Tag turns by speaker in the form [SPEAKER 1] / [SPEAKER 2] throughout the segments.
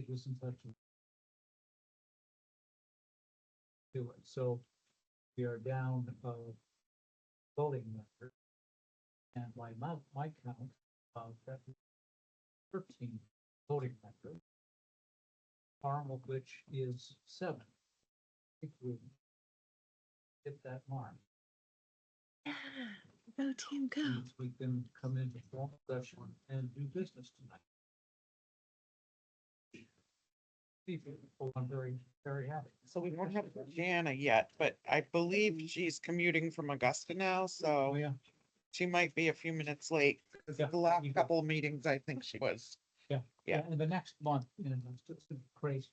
[SPEAKER 1] was in touch with do it. So we are down voting members, and my count that 13 voting members, quorum of which is 7. I think we hit that mark.
[SPEAKER 2] Go team, go.
[SPEAKER 1] Means we can come into formal session and do business tonight. People, I'm very, very happy.
[SPEAKER 3] So we don't have Jana yet, but I believe she's commuting from Augusta now,
[SPEAKER 1] Oh,
[SPEAKER 3] so
[SPEAKER 1] yeah.
[SPEAKER 3] she might be a few minutes late. 'Cause
[SPEAKER 1] Yeah,
[SPEAKER 3] the last
[SPEAKER 1] you go.
[SPEAKER 3] couple of meetings, I think she was.
[SPEAKER 1] Yeah.
[SPEAKER 3] Yeah.
[SPEAKER 1] And the next month, you know, it's just crazy.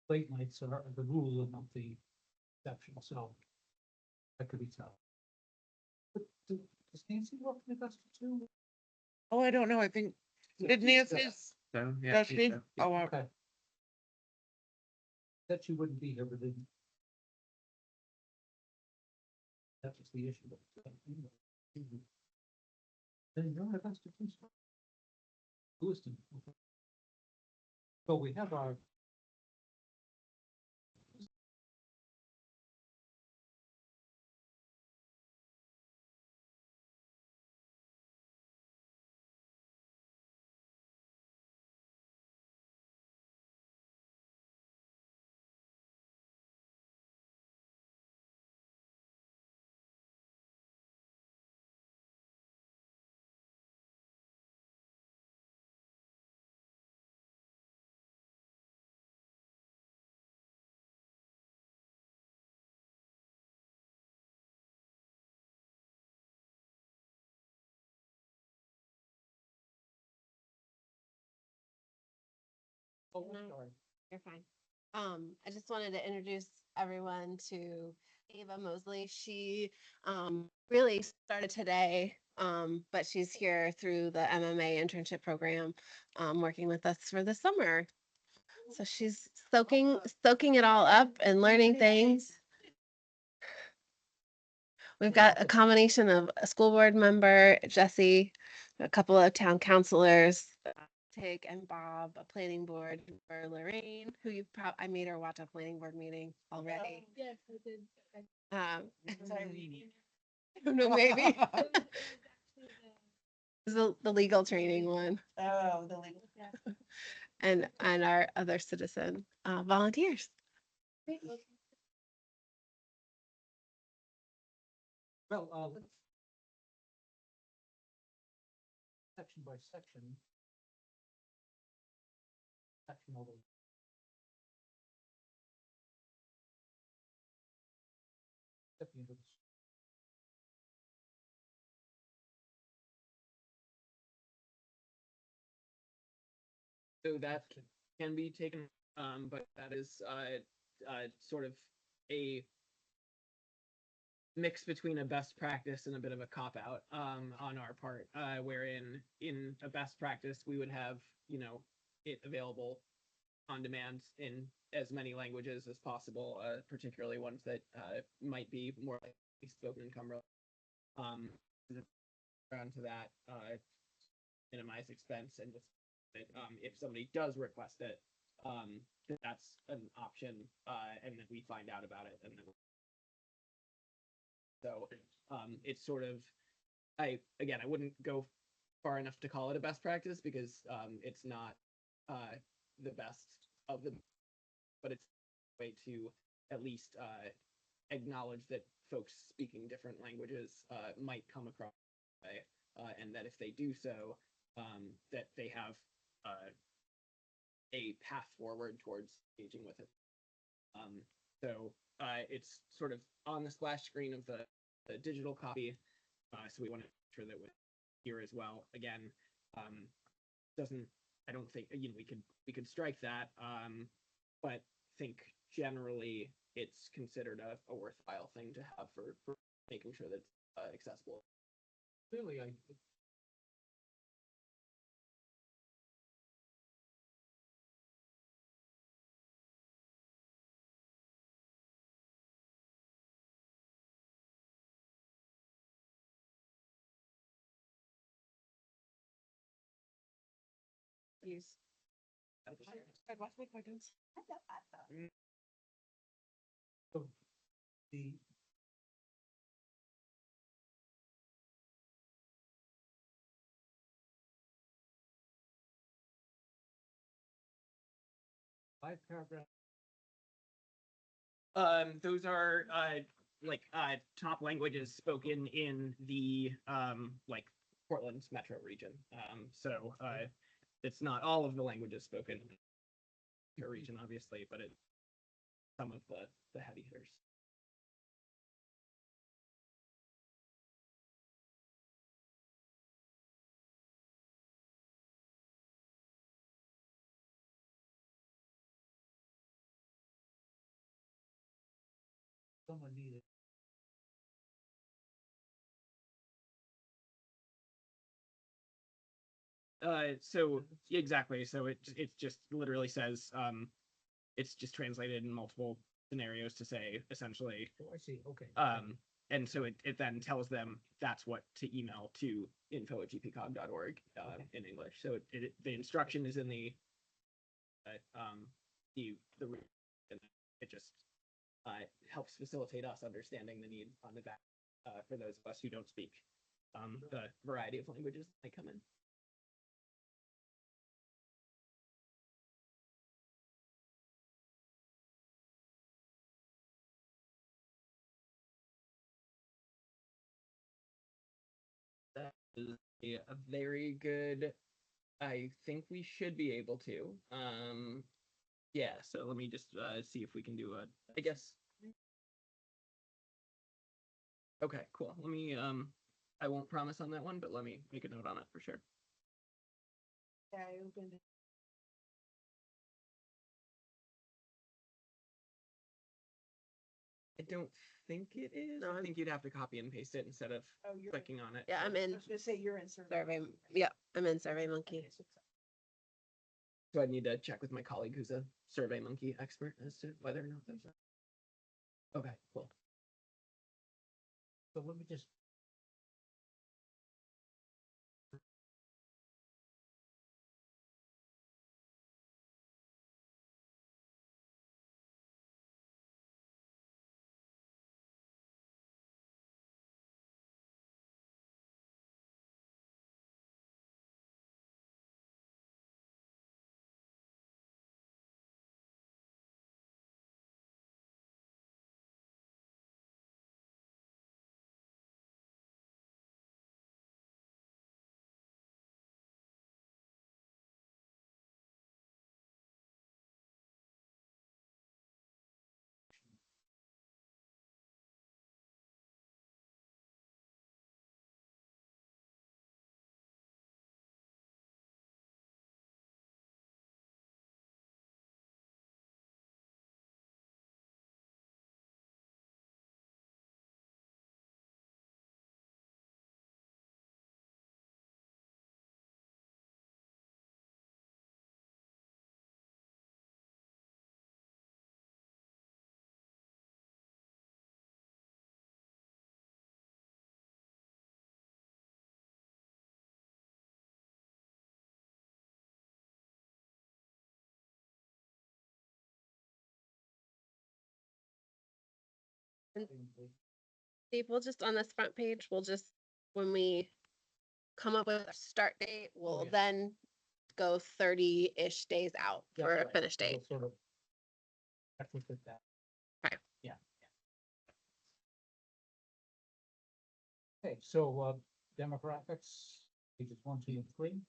[SPEAKER 1] Late nights are the rule and not the exception, so that could be tough. But does Nancy work in Augusta too?
[SPEAKER 3] Oh, I don't know. I think, did Nancy's,
[SPEAKER 4] So, yeah.
[SPEAKER 3] does she?
[SPEAKER 4] so.
[SPEAKER 3] Oh,
[SPEAKER 1] Okay. That she wouldn't be here, but then. That was the issue. Then you're in Augusta too. sir? Lewiston. Okay. So we have our. Oh,
[SPEAKER 2] No.
[SPEAKER 1] sorry.
[SPEAKER 2] You're fine. I just wanted to introduce everyone to Ava Mosley. She really started today, but she's here through the MMA internship program, working with us for the summer. So she's soaking it all up and learning things. We've got a combination of a school board member, Jesse, a couple of town councilors, Tig and Bob, a planning board for Lorraine, who I made her watch a planning board meeting already.
[SPEAKER 5] Yes, I did.
[SPEAKER 2] Sorry. I don't know, maybe. This is the legal training one.
[SPEAKER 3] Oh, the legal.
[SPEAKER 2] And our other citizen volunteers.
[SPEAKER 1] Well, let's. Section by section. Section over. Step into this.
[SPEAKER 4] So that can be taken, but that is sort of a mix between a best practice and a bit of a cop out on our part, wherein in a best practice we would have, you know, it available on demand in as many languages as possible, particularly ones that might be more likely spoken in Cumberland. Around to that, minimize expense and just if somebody does request it, that's an option, and then we find out about it, and then so it's sort of I wouldn't go far enough to call it a best practice because it's not the best of the, but it's a way to at least acknowledge that folks speaking different languages might come across way, and that if they do so, that they have a path forward towards engaging with it. So it's sort of on the splash screen of the digital copy. So we want to make sure that we're here as well. Again, doesn't, I don't think, you know, we could strike that, but think generally it's considered a worthwhile thing to have for making sure that it's accessible.
[SPEAKER 1] Clearly,
[SPEAKER 2] Use.
[SPEAKER 1] So the five paragraph,
[SPEAKER 4] Those are like top languages spoken in the like Portland metro region. So it's not all of the languages spoken in the region, obviously, but it's some of the heavy hitters.
[SPEAKER 1] someone needed.
[SPEAKER 4] So exactly. So it just literally says it's just translated in multiple scenarios to say essentially
[SPEAKER 1] Oh, I see, okay.
[SPEAKER 4] and so it then tells them that's what to email to info@gpcog.org
[SPEAKER 1] Okay.
[SPEAKER 4] in English. So the instruction is in the and it just helps facilitate us understanding the need on the back for those of us who don't speak the variety of languages that come in. That is a very good. I think we should be able to. Yeah, so let me just see if we can do a, I guess. Okay, cool. Let me I won't promise on that one, but let me make a note on it for sure.
[SPEAKER 5] Yeah, I opened it.
[SPEAKER 4] I don't think it is.
[SPEAKER 2] No,
[SPEAKER 4] I
[SPEAKER 2] I'm-
[SPEAKER 4] think you'd have to copy and paste it instead of
[SPEAKER 5] Oh, you're.
[SPEAKER 4] clicking on it.
[SPEAKER 2] Yeah, I'm
[SPEAKER 5] I
[SPEAKER 2] in
[SPEAKER 5] was gonna say you're in survey.
[SPEAKER 2] Survey. Yeah, I'm in Survey Monkey.
[SPEAKER 5] Okay, so-
[SPEAKER 4] So I need to check with my colleague who's a Survey Monkey expert as to whether or not those are. Okay, cool.
[SPEAKER 1] So let me just.
[SPEAKER 2] Steve, we'll just on this front page, we'll just, when we come up with a start date, we'll
[SPEAKER 1] yeah.
[SPEAKER 2] then go 30-ish days out
[SPEAKER 1] That's
[SPEAKER 2] for a
[SPEAKER 1] right,
[SPEAKER 2] finish date.
[SPEAKER 1] we'll Sort of. Retrofit that.
[SPEAKER 2] Okay.
[SPEAKER 1] Yeah. Okay, so demographics, pages 1, 2, and 3.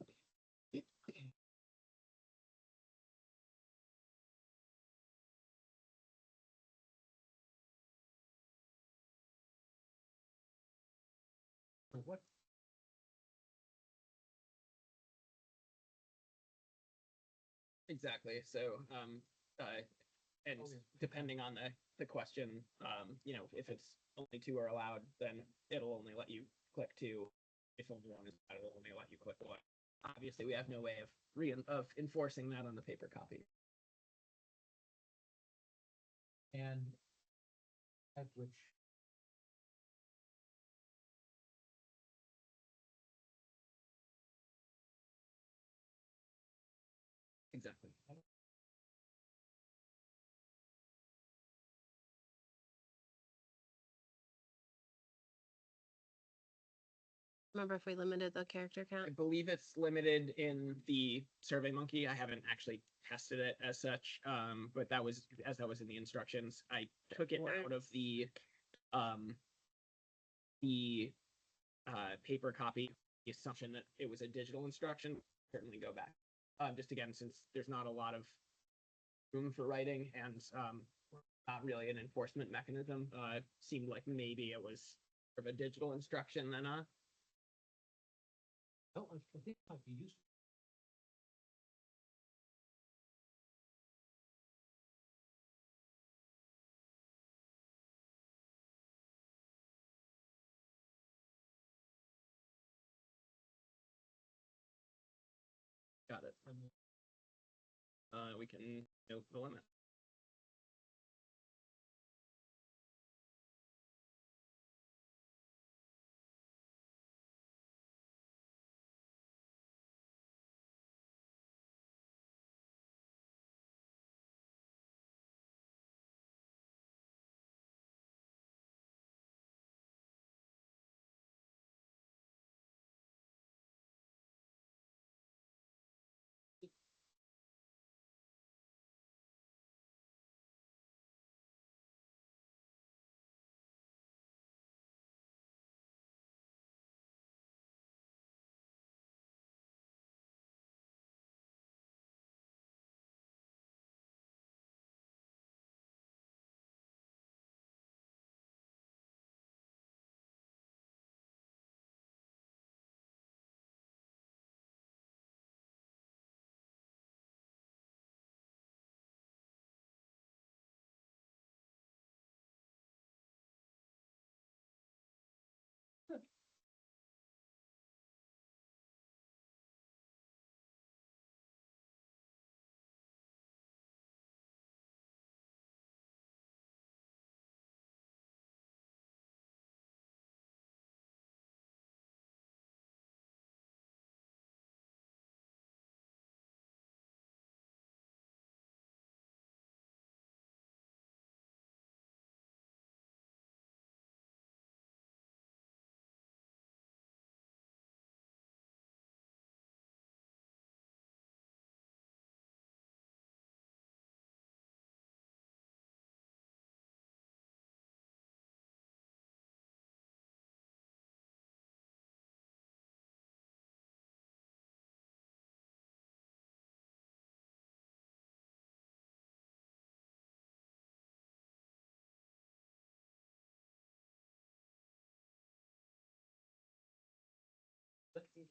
[SPEAKER 1] So what,
[SPEAKER 4] Exactly. So and
[SPEAKER 1] Oh, yeah.
[SPEAKER 4] depending on the question, you know, if it's only two are allowed, then it'll only let you click two. If only one is allowed, it'll only let you click one. Obviously, we have no way of enforcing that on the paper copy.
[SPEAKER 1] and at which
[SPEAKER 4] Exactly.
[SPEAKER 2] Remember if we limited the character
[SPEAKER 4] I
[SPEAKER 2] count?
[SPEAKER 4] believe it's limited in the Survey Monkey. I haven't actually tested it as such, but that was in the instructions. I took it out of um, the paper copy, the assumption that it was a digital instruction. Certainly go back. Just again, since there's not a lot of room for writing and not really an enforcement mechanism, seemed like maybe it was sort of a digital instruction than a.
[SPEAKER 1] No, I think it might be useful.
[SPEAKER 4] Got it. We can note the limit.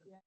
[SPEAKER 5] Yeah.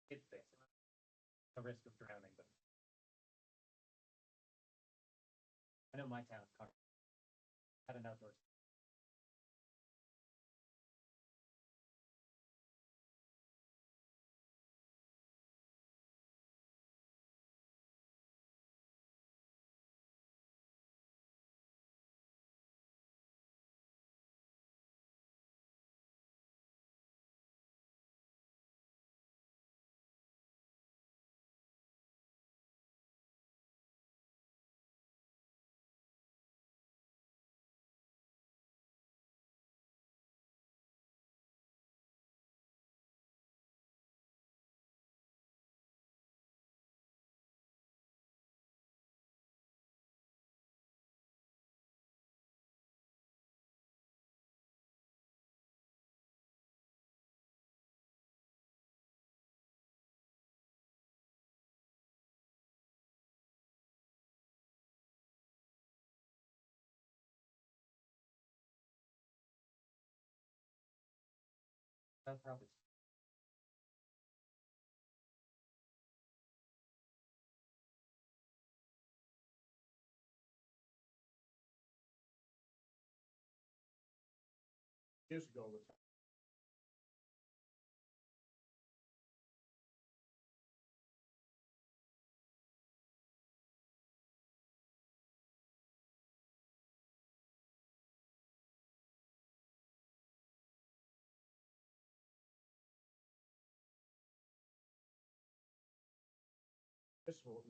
[SPEAKER 6] It's a risk of drowning, but I know my town had an outdoor That's probably.
[SPEAKER 1] Years ago with. This will.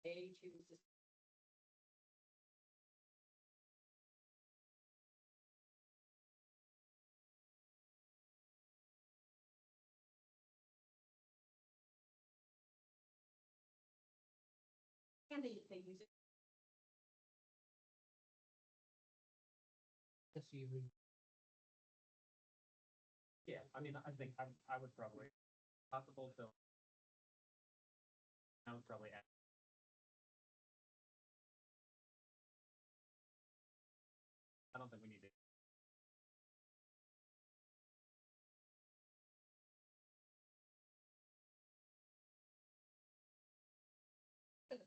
[SPEAKER 5] A chooses. And they use it.
[SPEAKER 1] Yes, you read.
[SPEAKER 6] Yeah, I mean, I think I would probably, possible to. I would probably add. I don't think we need to.
[SPEAKER 1] Okay.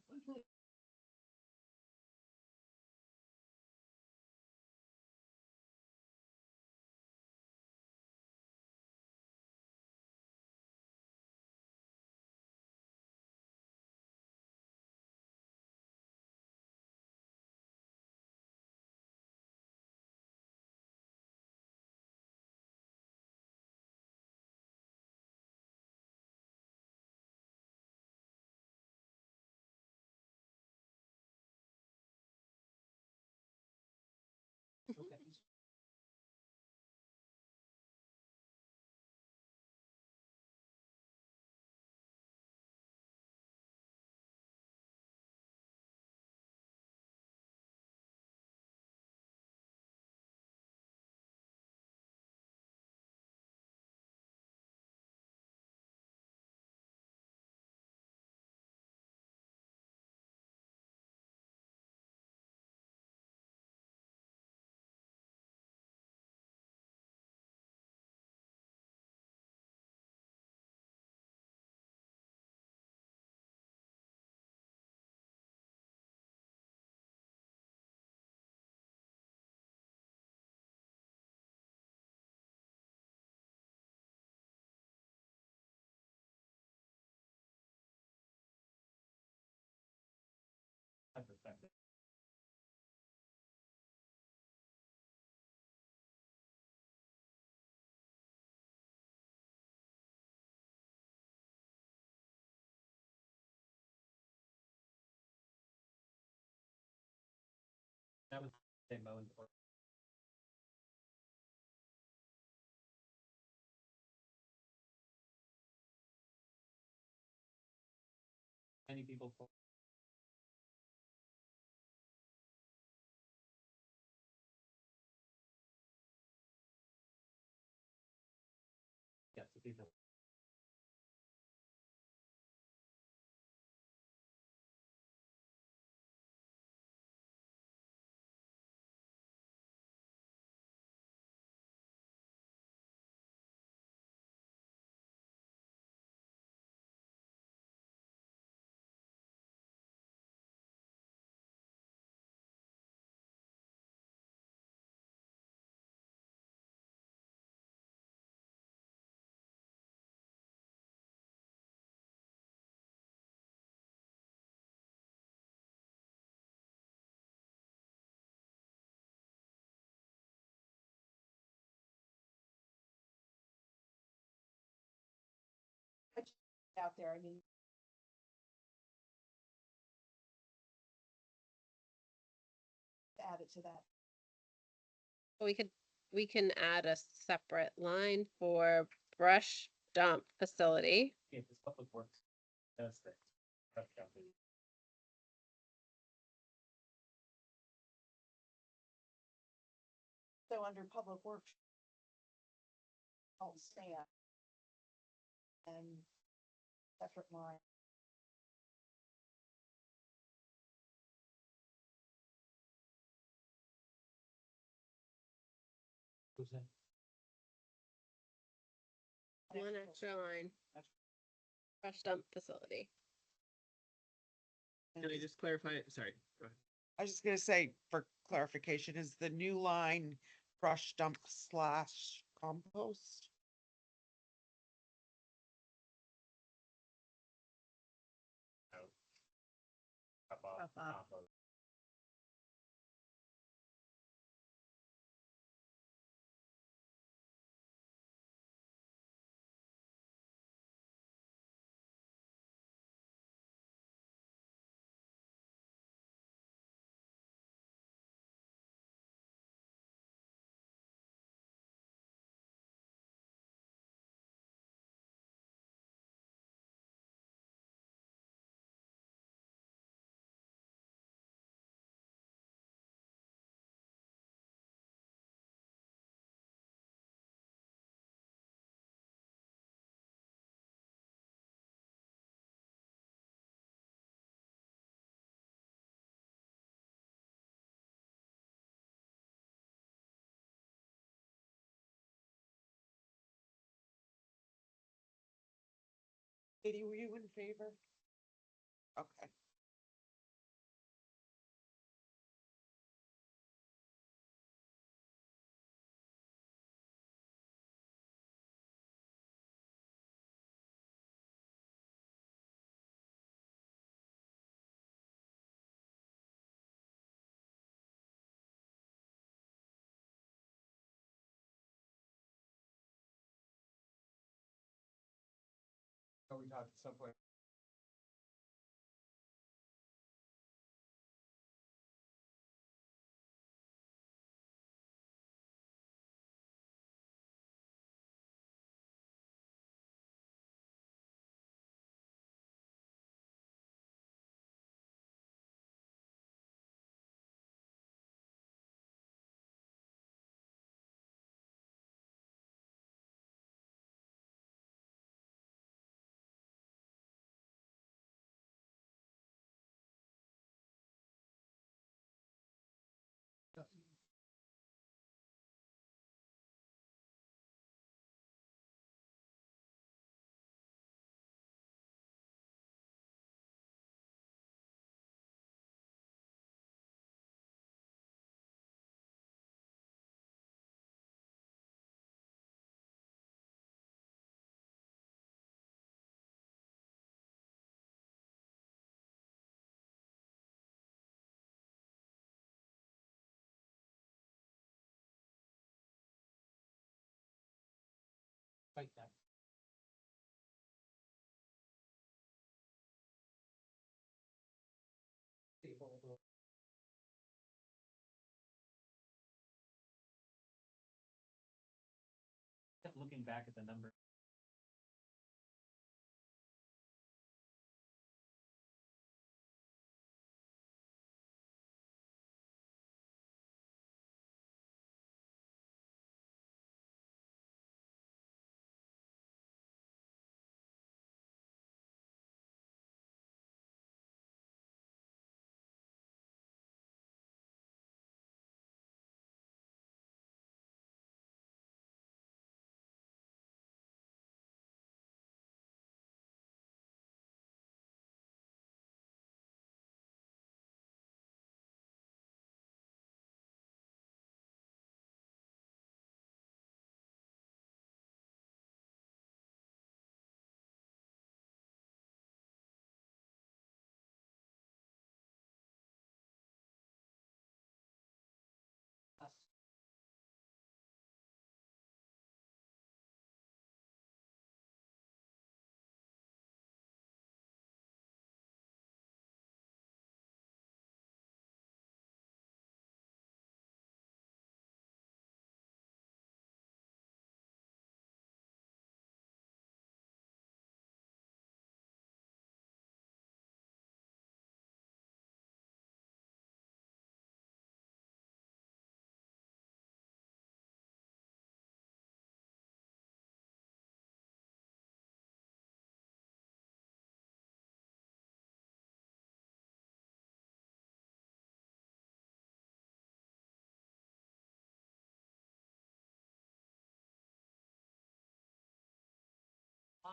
[SPEAKER 6] Hypothetical. That was say mode or. Many people. Yes, the people.
[SPEAKER 5] out there, I mean. Add it to that.
[SPEAKER 2] We can add a separate line for brush dump facility.
[SPEAKER 6] If this public works, does things. Brush dumping.
[SPEAKER 5] So under public works. I'll stand. And separate line.
[SPEAKER 1] Was that?
[SPEAKER 2] One extra line. Brush dump facility.
[SPEAKER 4] Can I just clarify? Sorry. Go ahead.
[SPEAKER 3] I was just gonna say, for clarification, is the new line brush dump slash compost?
[SPEAKER 6] Up off,
[SPEAKER 5] Up, up.
[SPEAKER 6] compost.
[SPEAKER 3] Katie, were you in favor? Okay.
[SPEAKER 6] So we talked at some point.
[SPEAKER 1] Like that.
[SPEAKER 6] Looking back at the number.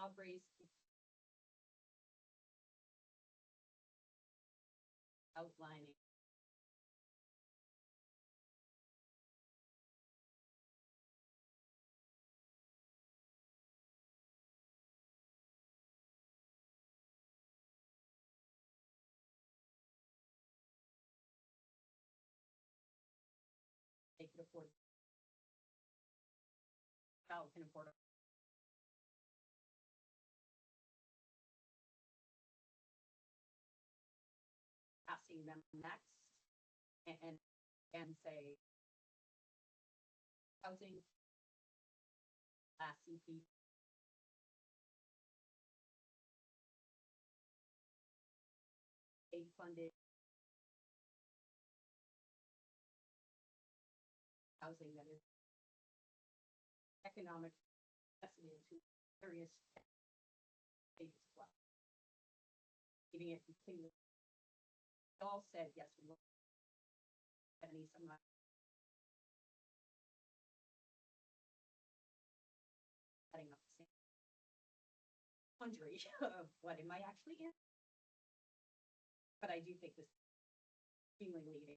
[SPEAKER 7] Aubrey's outlining. They could afford. Child can afford. Asking them next and say. Housing. CP. State funded. Housing that is. Economic. Investment into various. States as well. Giving it completely. All said, yes, we will. Any some. Setting up the same. Quandary of what am I actually in? But I do think this. Extremely leading.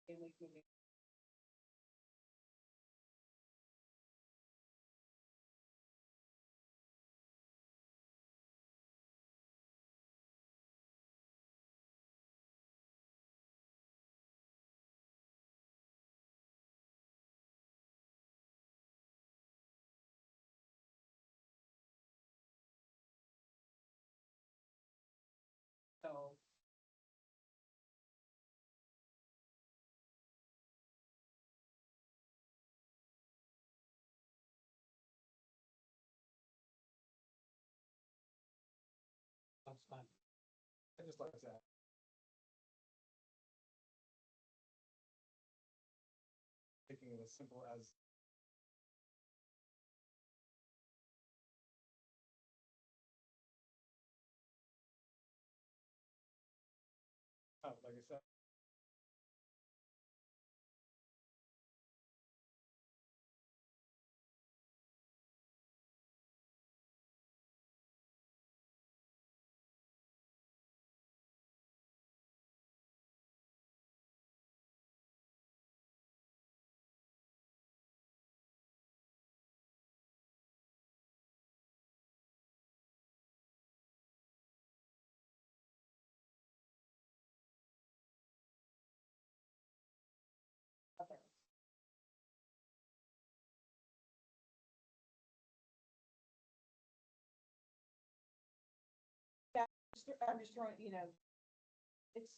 [SPEAKER 7] Family moving. So.
[SPEAKER 1] That's fine.
[SPEAKER 6] I just like that. Making it as simple as. Oh, like I said.
[SPEAKER 5] I'm just throwing, it's,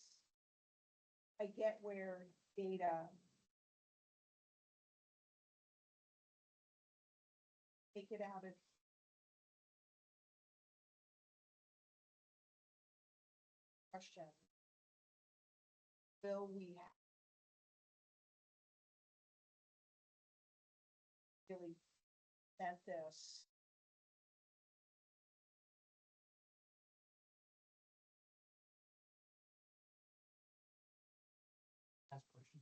[SPEAKER 5] I get where data. Take it out of. Question. Will we have. Really sent this.
[SPEAKER 1] Last question.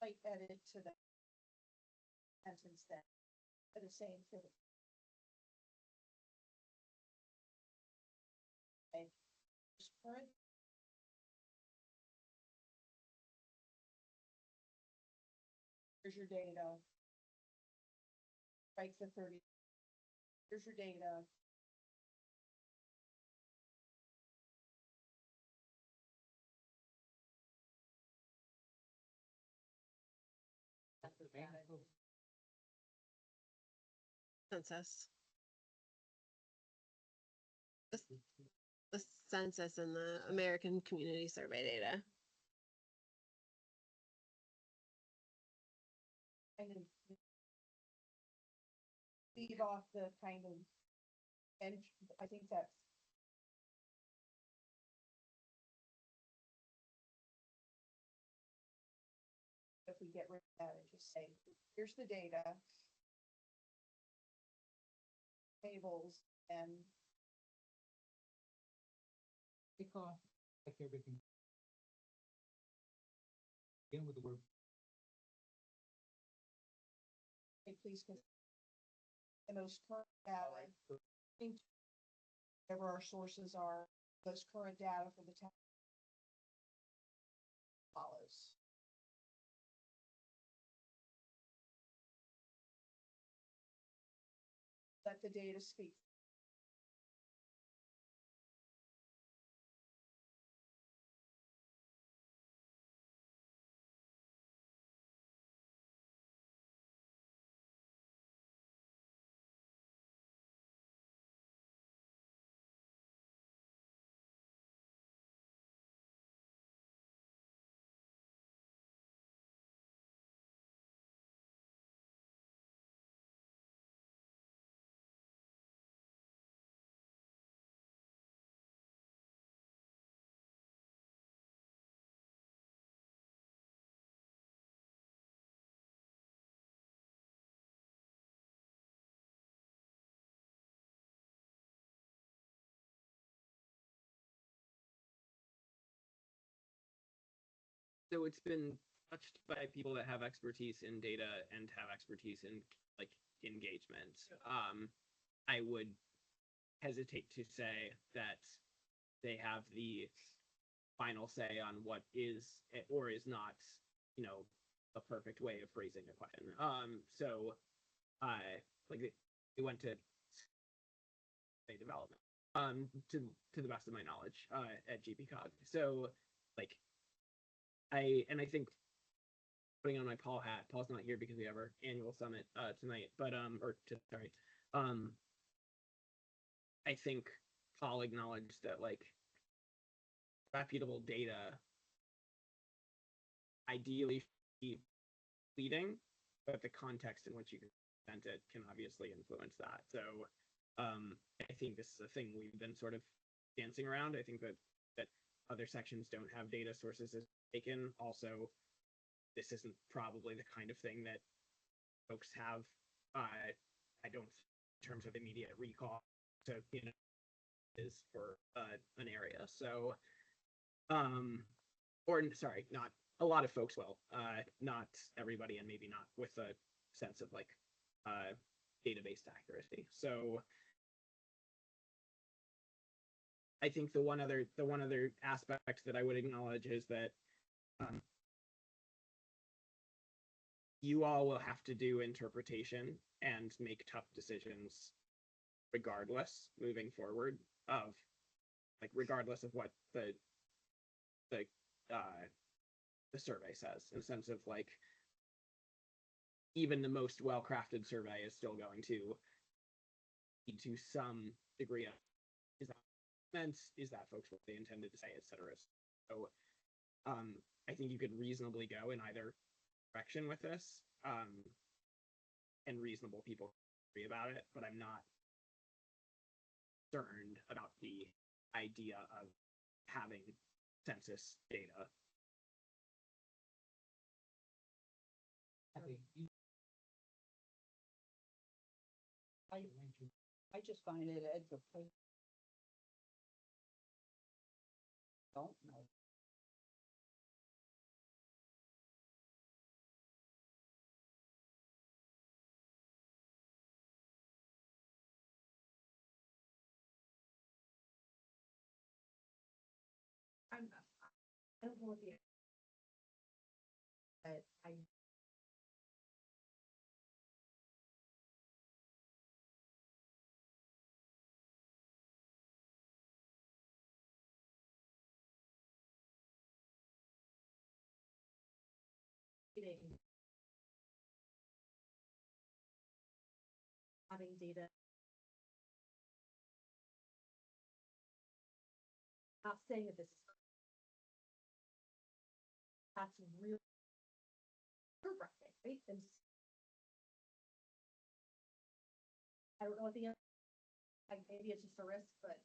[SPEAKER 5] slight edit to the sentence that, for the same thing. Okay. Just current. Here's your data. Strike the 30. Here's your data.
[SPEAKER 7] That's the data.
[SPEAKER 2] Census. The census and the American Community Survey data.
[SPEAKER 5] Kind of leave off the kind of, and I think that's. If we get rid of that and just say, here's the data. Tables and
[SPEAKER 1] Take off like everything. Begin with the word.
[SPEAKER 5] say, please. The most current data. Whatever our sources are, most current data for the town. Follows. Let the data speak.
[SPEAKER 4] So it's been touched by people that have expertise in data and have expertise in like engagement. I would hesitate to say that they have the final say on what is or is not, you know, a perfect way of phrasing a question. So I like it went to development. To the best of my knowledge, at GPCog. So like I think putting on my Paul hat. Paul's not here because we have our annual summit tonight, but sorry. I think Paul acknowledged that like reputable data ideally should be leading, but the context in which you present it can obviously influence that. So I think this is a thing we've been sort of dancing around. I think that other sections don't have data sources as taken. Also, this isn't probably the kind of thing that folks have. I don't, in terms of immediate recall, to is for an area. So, or sorry, not a lot of folks will. Not everybody, and maybe not with a sense of like database accuracy. So. I think the one other aspect that I would acknowledge is that you all will have to do interpretation and make tough decisions regardless moving forward of like regardless of what the survey says, in the sense of like even the most well-crafted survey is still going to lead to some degree of is that folks what they intended to say, etc. So I think you could reasonably go in either direction with this, and reasonable people agree about it, but I'm not concerned about the idea of having census data.
[SPEAKER 7] I just find it educational. Don't know. I don't know what the. But I. Having data. Not saying that this is. That's really. Nerve-wracking, right? And I don't know what the, like, maybe it's just a risk, but.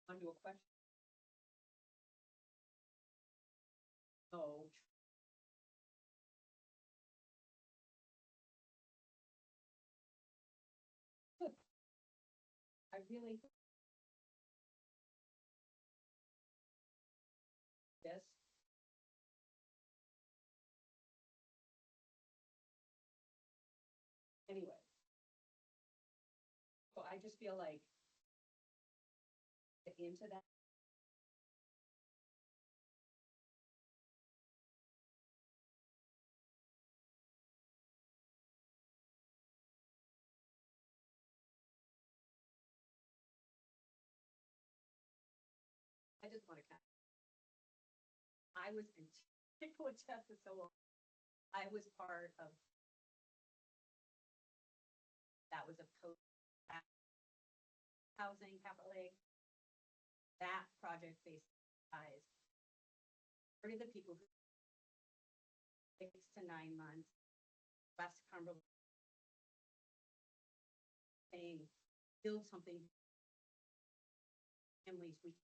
[SPEAKER 7] Onto a question. Oh. I really. Yes. Anyway. So I just feel like. Into that. I just want to kind of. I was in with Jeff for so long. I was part of. That was a post. Housing capital A. That project faced eyes. Three of the people who. 6 to 9 months. West Cumberland. Saying, build something. Families we.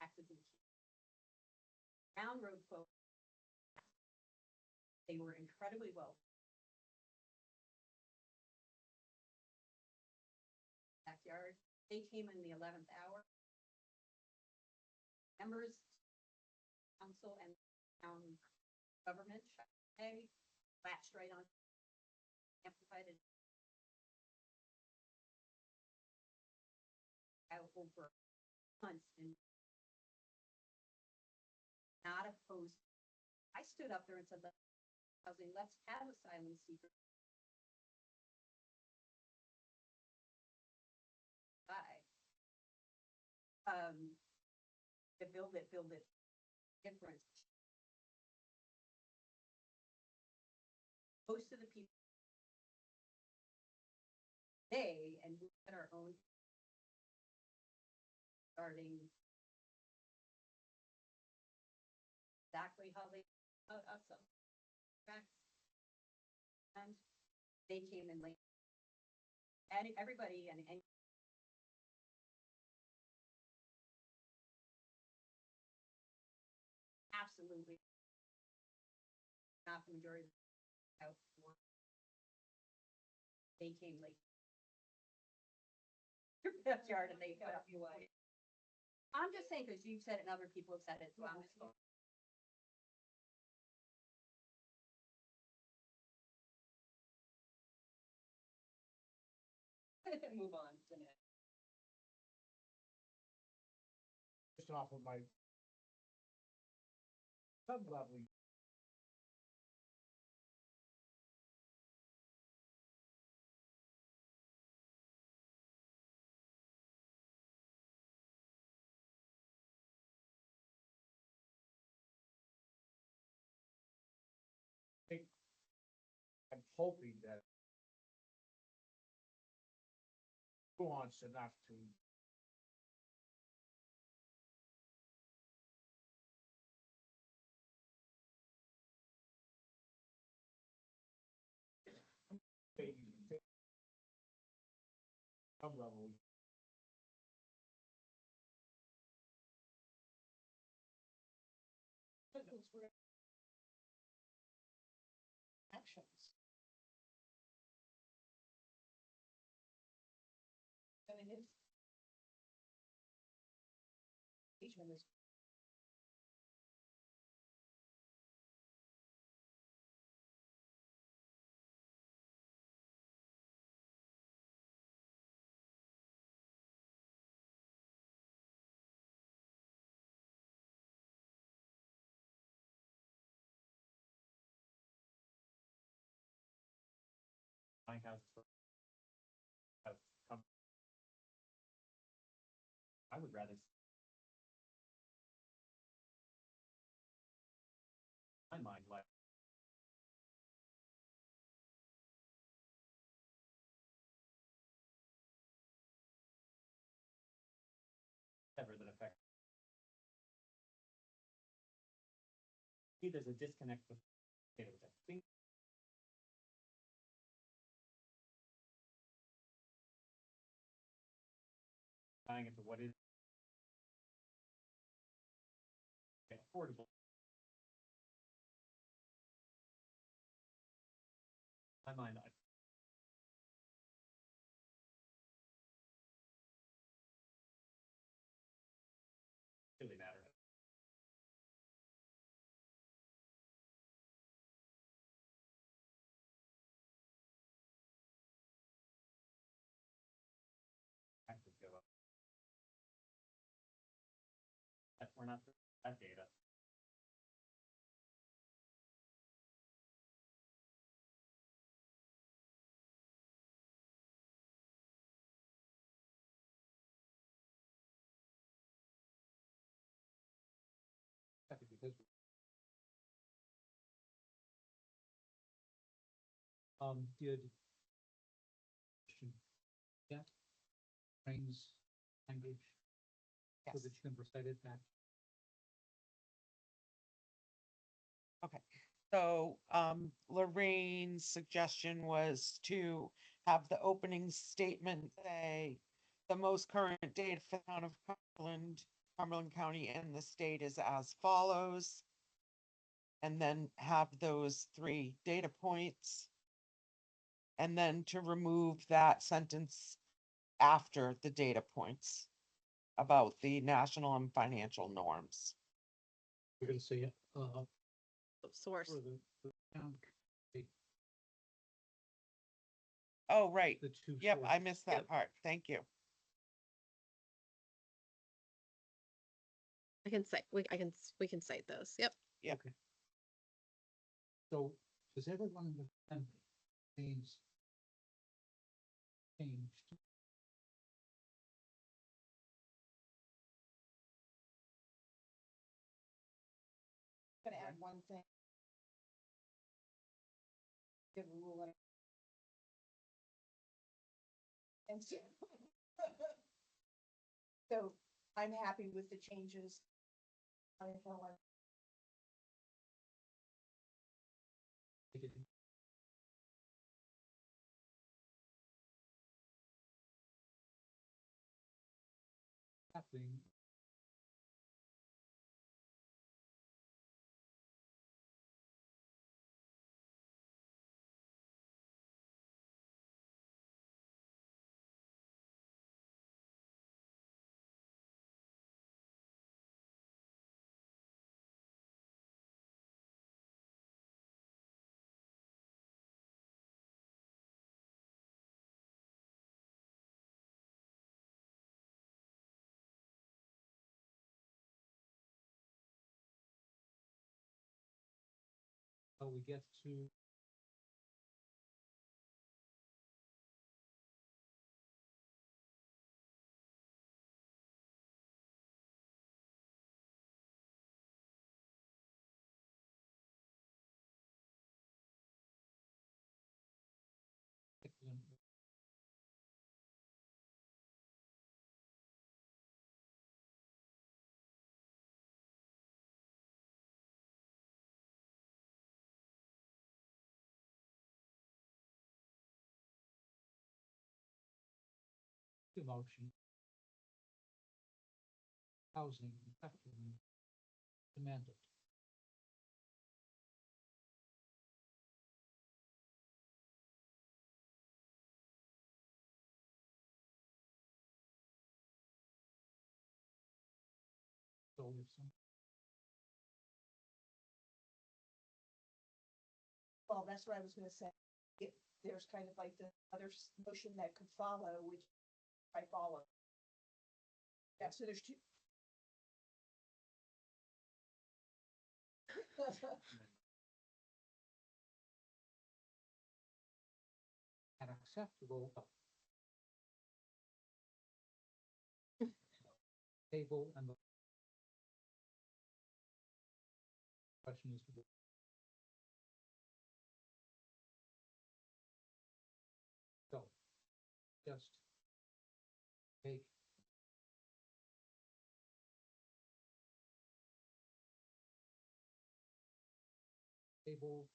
[SPEAKER 7] Taxes and. Round road folk. They were incredibly well. Backyard, they came in the 11th hour. Members, council and town government, hey, latched right on. Amplified it. Out over months and. Not opposed. I stood up there and said, housing, let's have asylum seekers. To build it, difference. Most of the people. They, and we had our own. Starting. Exactly how they, some. Facts. And they came in late. And everybody and. Absolutely. Not the majority. Out for. They came late. Backyard and they put up you away. I'm just saying, because you've said it and other people have said it, so I'm just going. Move on to next.
[SPEAKER 1] Just off of my. Some level. I'm hoping that. Nuance enough to. Some level.
[SPEAKER 5] Actions. I mean, it's. Engagement is.
[SPEAKER 6] houses. Have come. I would rather. My mind, like. Ever that affect. See, there's a disconnect with data, which I think. Tying into what is. Affordable. My mind, I. Really matter. Taxes go up. We're not, that data.
[SPEAKER 1] Because did yeah, trains language so
[SPEAKER 3] Yes.
[SPEAKER 1] that you can recite it back.
[SPEAKER 3] So, Lorraine's suggestion was to have the opening statement say the most current data for the town of Cumberland County and the state is as follows. And then have those 3 data points. And then to remove that sentence after the data points about the national and financial norms.
[SPEAKER 1] We're gonna say,
[SPEAKER 2] Source.
[SPEAKER 1] for the town,
[SPEAKER 3] Oh, right.
[SPEAKER 1] the two.
[SPEAKER 3] Yep, I
[SPEAKER 1] sources.
[SPEAKER 3] missed that part. Thank you.
[SPEAKER 2] I can cite, we can cite those. Yep.
[SPEAKER 1] Okay. So, does everyone in the family names changed?
[SPEAKER 5] Gonna add one thing. Give a rule. And so. So I'm happy with the changes. I feel like
[SPEAKER 1] They did happening. How we get to. Emotion. Housing, effectively demanded. So if some.
[SPEAKER 5] well, that's what I was gonna say. There's kind of like the other motion that could follow, which I follow. Yeah, so there's 2.
[SPEAKER 1] At a acceptable. Table and the question is. So, just take. Table.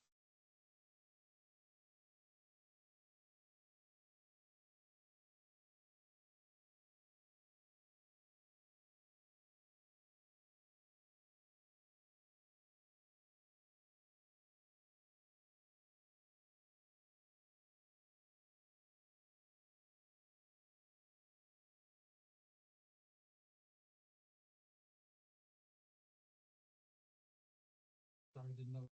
[SPEAKER 1] Sorry, didn't know.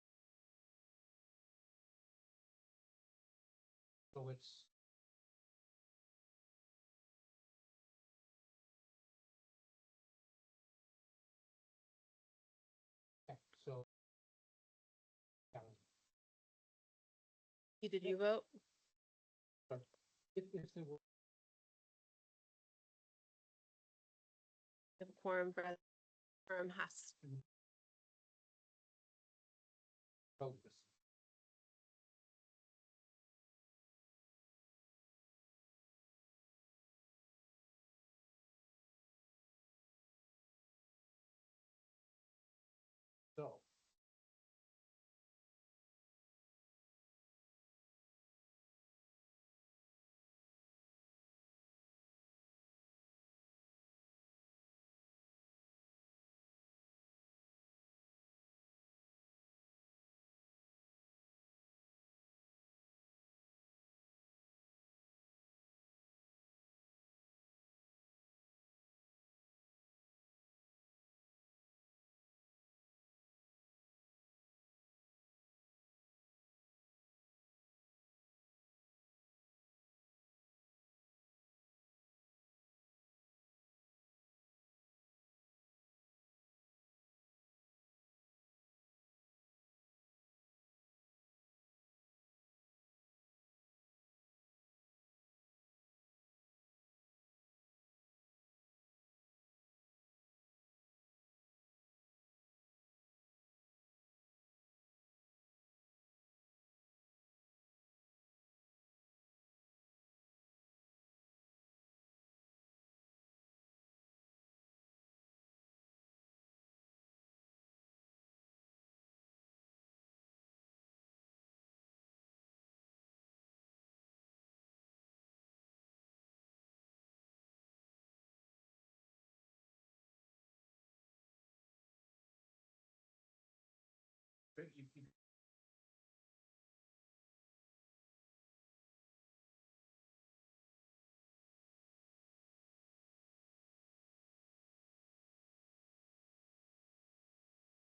[SPEAKER 1] So it's. Okay, so.
[SPEAKER 2] Did you vote?
[SPEAKER 1] If there were.
[SPEAKER 2] The quorum for quorum has.
[SPEAKER 1] Focus. So.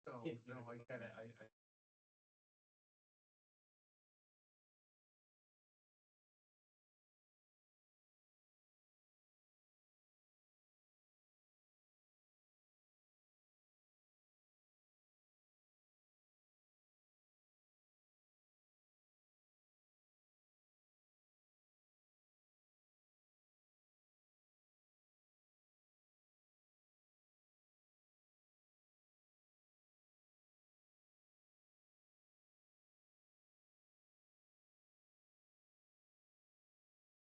[SPEAKER 1] So, no, I get it, I.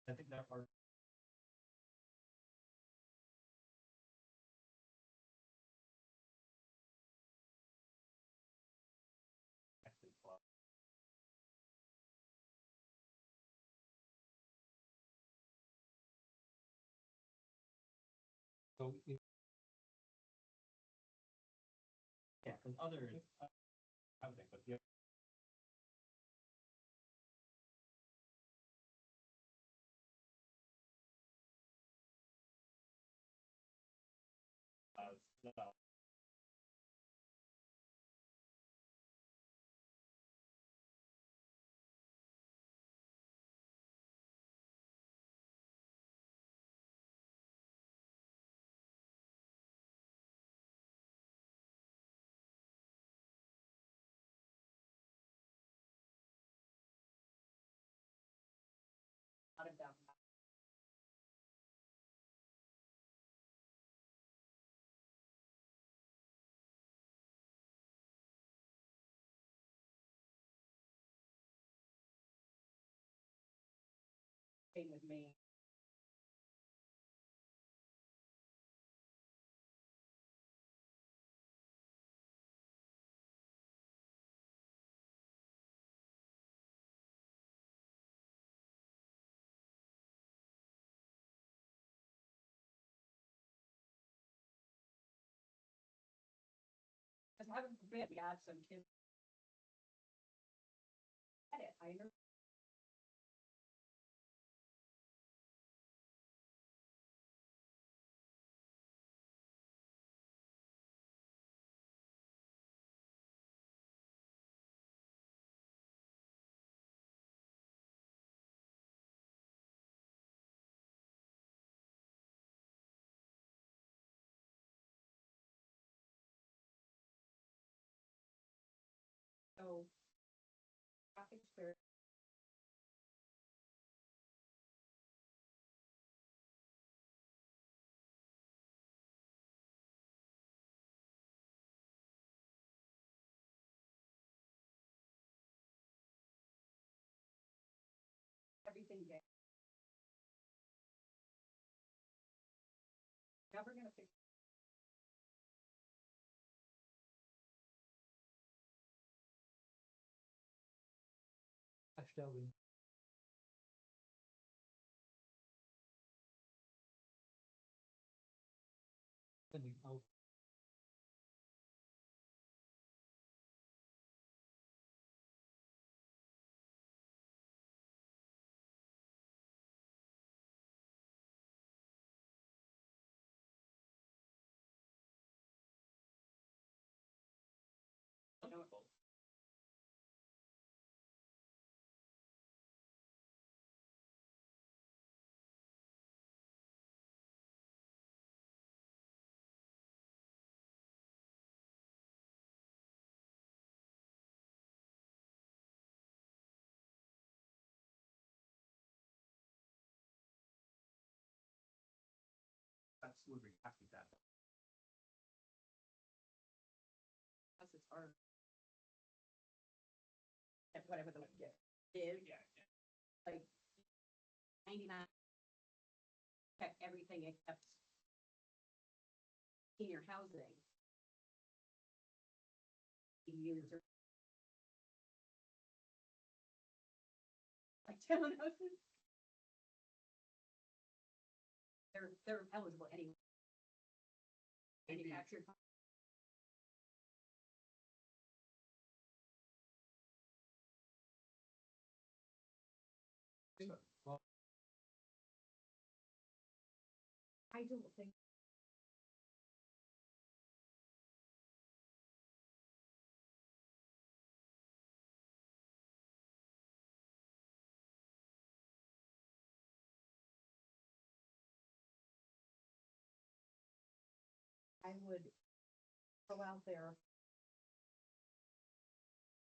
[SPEAKER 6] I think that part. Actually, well,
[SPEAKER 1] So if.
[SPEAKER 6] yeah, because others, I would think, but the well,
[SPEAKER 7] came with me. Cause heaven forbid we had some kids. I know. So. Traffic spirit. Everything gay. Never gonna fix.
[SPEAKER 1] Hashed out in. Sending out.
[SPEAKER 6] Absolutely happy with that.
[SPEAKER 7] Plus it's hard. And whatever the gift is.
[SPEAKER 6] Yeah.
[SPEAKER 7] Like 99. Check everything except senior housing. Years or. Like townhouses. They're eligible anyway.
[SPEAKER 6] Maybe-
[SPEAKER 7] Manufactured.
[SPEAKER 1] Well,
[SPEAKER 7] I don't think. I would throw out there.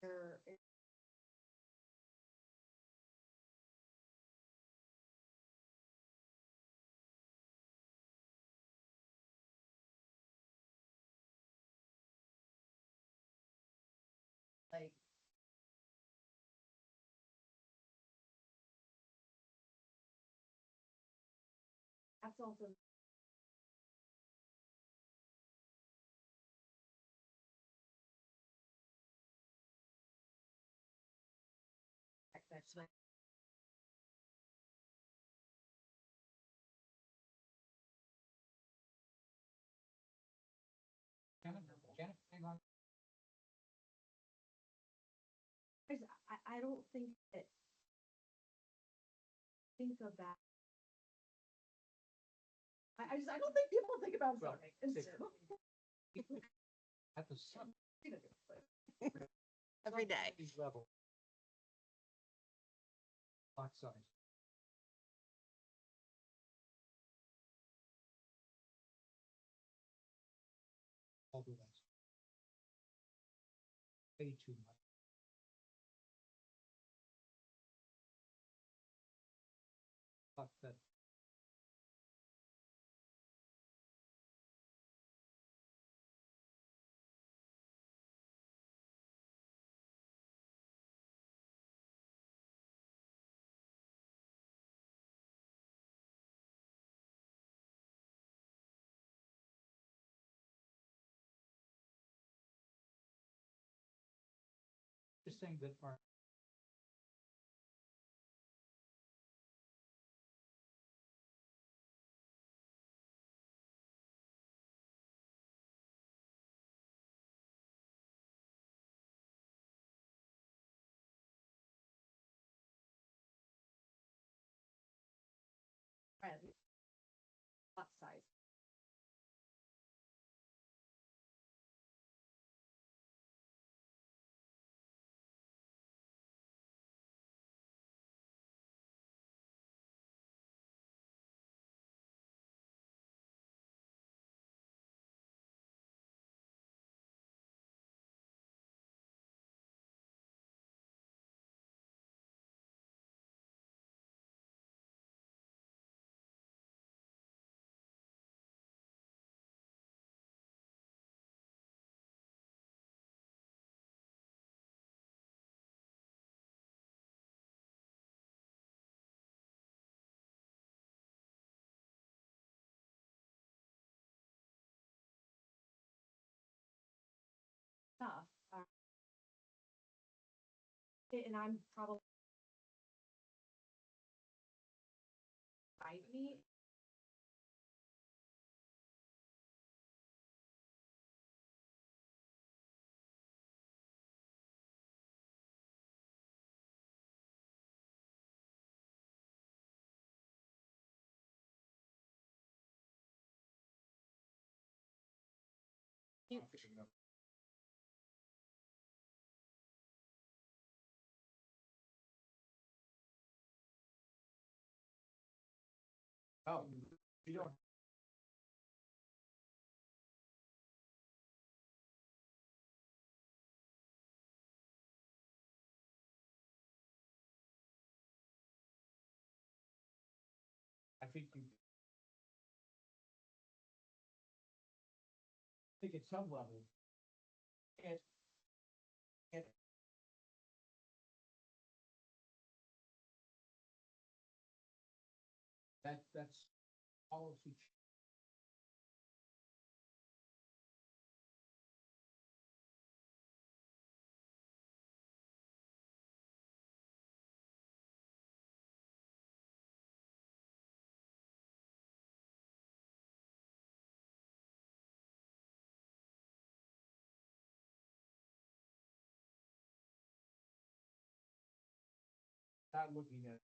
[SPEAKER 7] There is. Like. That's also. That's my.
[SPEAKER 1] Janet, hang on.
[SPEAKER 7] I don't think that. Think of that. I don't think people think about
[SPEAKER 1] Well,
[SPEAKER 7] zoning. It's
[SPEAKER 1] they-
[SPEAKER 7] just-
[SPEAKER 1] At the sun.
[SPEAKER 2] Every day.
[SPEAKER 1] Level. Lot size. All the rest. Way too much. But that Just saying that our.
[SPEAKER 7] Right. Lot size. Stuff. And I'm probably. Me.
[SPEAKER 1] Oh, you don't. I think you. I think at some level. It. That's policy. Not looking at.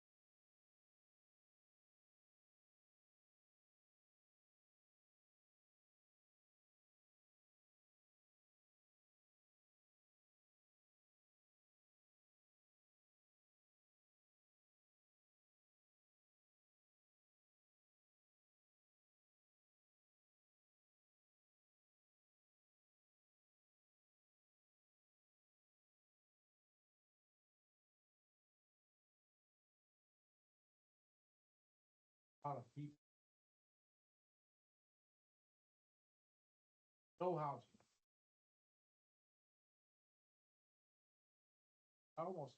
[SPEAKER 1] Lot of people. No housing. Almost.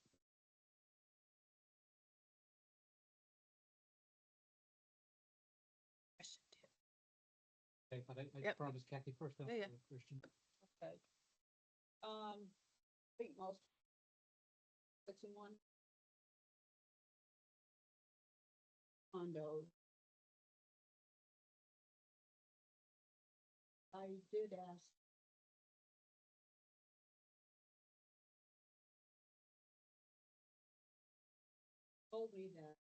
[SPEAKER 1] Okay, but I
[SPEAKER 2] Yep.
[SPEAKER 1] promised Kathy first, then
[SPEAKER 2] Yeah, yeah.
[SPEAKER 1] Christian.
[SPEAKER 5] Okay. I think most. 6 and 1. Condo. I did ask. Told me that.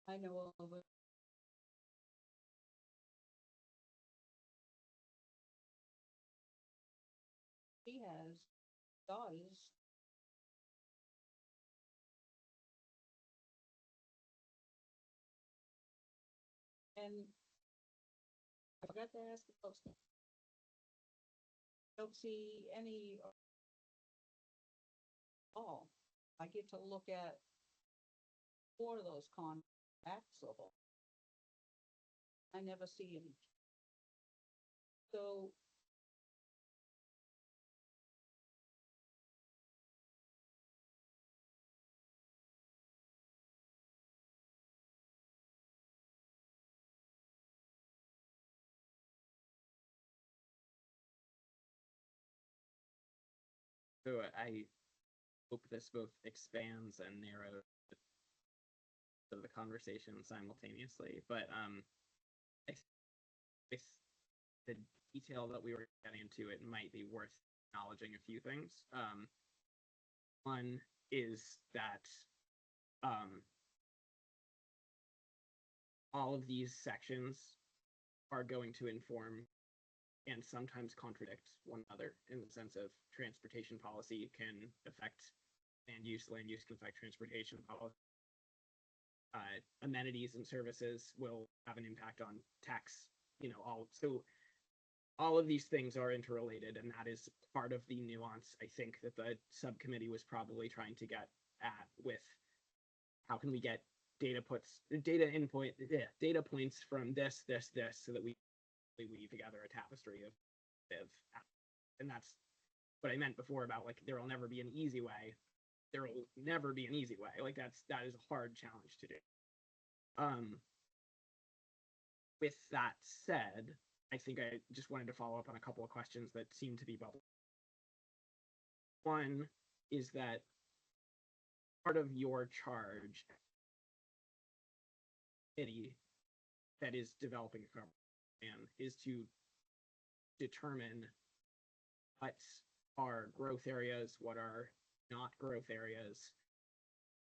[SPEAKER 5] I know of it. He has daughters. And I forgot to ask the folks. Don't see any. Oh, I get to look at 4 of those taxable. I never see any. So
[SPEAKER 4] So I hope this both expands and narrows the conversation simultaneously, but I with the detail that we were getting into, it might be worth acknowledging a few things. One is that all of these sections are going to inform and sometimes contradict one another in the sense of transportation policy can affect land use can affect transportation policy. Amenities and services will have an impact on tax, all of these things are interrelated, and that is part of the nuance I think that the subcommittee was probably trying to get at with how can we get data points from this, so that we weave together a tapestry of, and that's what I meant before about like there will never be an easy way. There will never be an easy way. Like that is a hard challenge to do. With that said, I think I just wanted to follow up on a couple of questions that seem to be bubbling. One is that part of your charge committee that is developing a plan is to determine what are growth areas, what are not growth areas,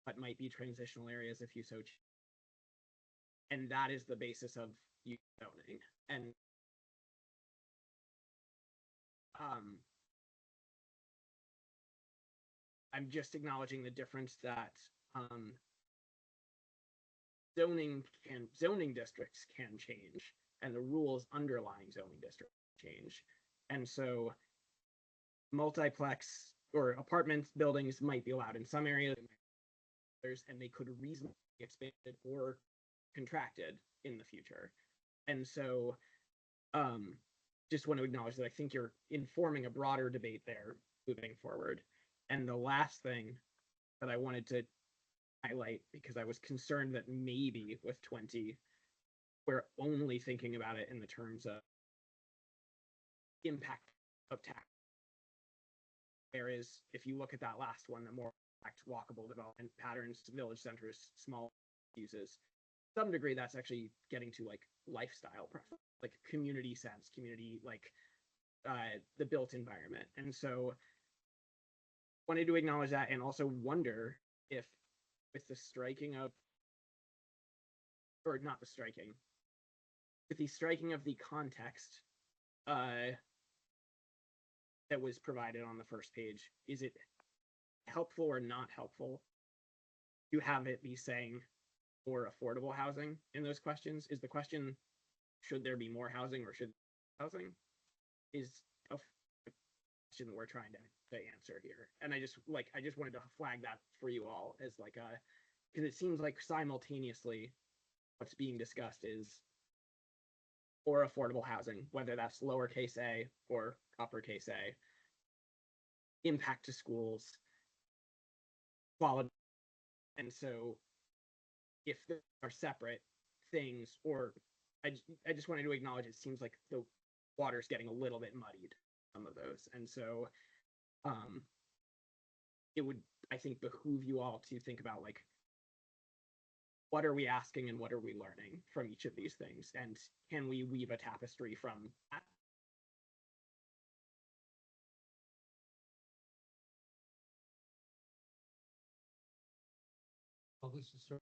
[SPEAKER 4] what might be transitional areas if you so choose. And that is the basis of you zoning. And I'm just acknowledging the difference that zoning districts can change, and the rules underlying zoning districts change. And so multiplex or apartment buildings might be allowed in some areas, and they could reasonably be expanded or contracted in the future. And so just want to acknowledge that I think you're informing a broader debate there moving forward. And the last thing that I wanted to highlight, because I was concerned that maybe with 20, we're only thinking about it in the terms of impact of tax. Whereas if you look at that last one, the more walkable development patterns, village centers, small uses, to some degree, that's actually getting to like lifestyle preference, like community sense, like the built environment. And so wanted to acknowledge that, and also wonder if with the striking of, or not the striking, with the striking of the context that was provided on the first page, is it helpful or not helpful to have it be saying more affordable housing in those questions? Is the question, should there be more housing or should housing, is a question that we're trying to answer here. And I just wanted to flag that for you all as like because it seems like simultaneously what's being discussed is or affordable housing, whether that's lowercase a or uppercase a, impact to schools, quality. And so if there are separate things, or I just wanted to acknowledge it seems like the water's getting a little bit muddied, some of those. And so it would, I think, behoove you all to think about like, what are we asking and what are we learning from each of these things? And can we weave a tapestry from that?
[SPEAKER 1] Publish the survey.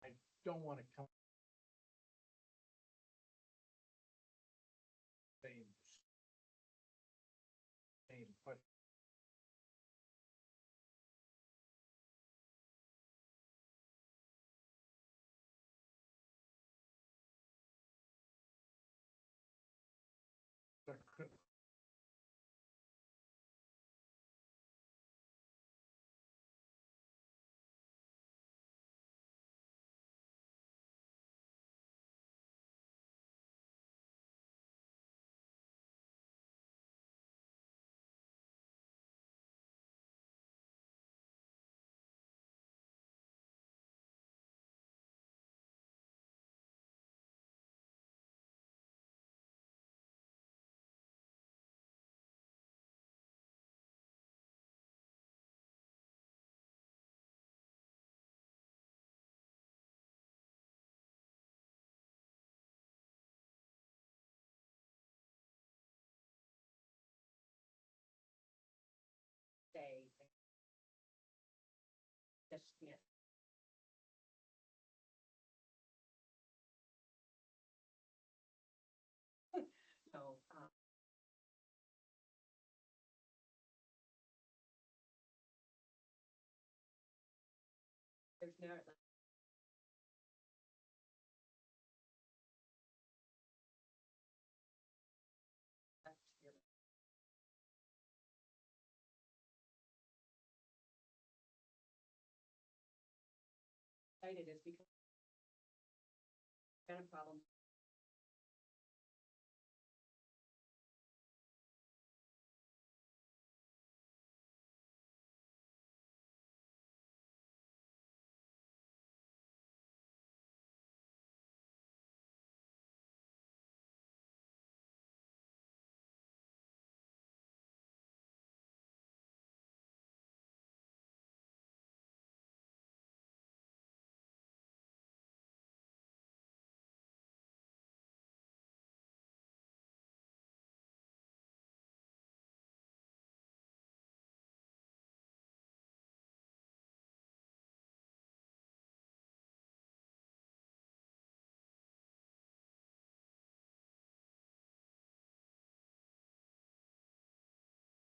[SPEAKER 1] I don't want to come. Same question.
[SPEAKER 7] just can't. So, there's no, that's your. Cited is because kind of problem.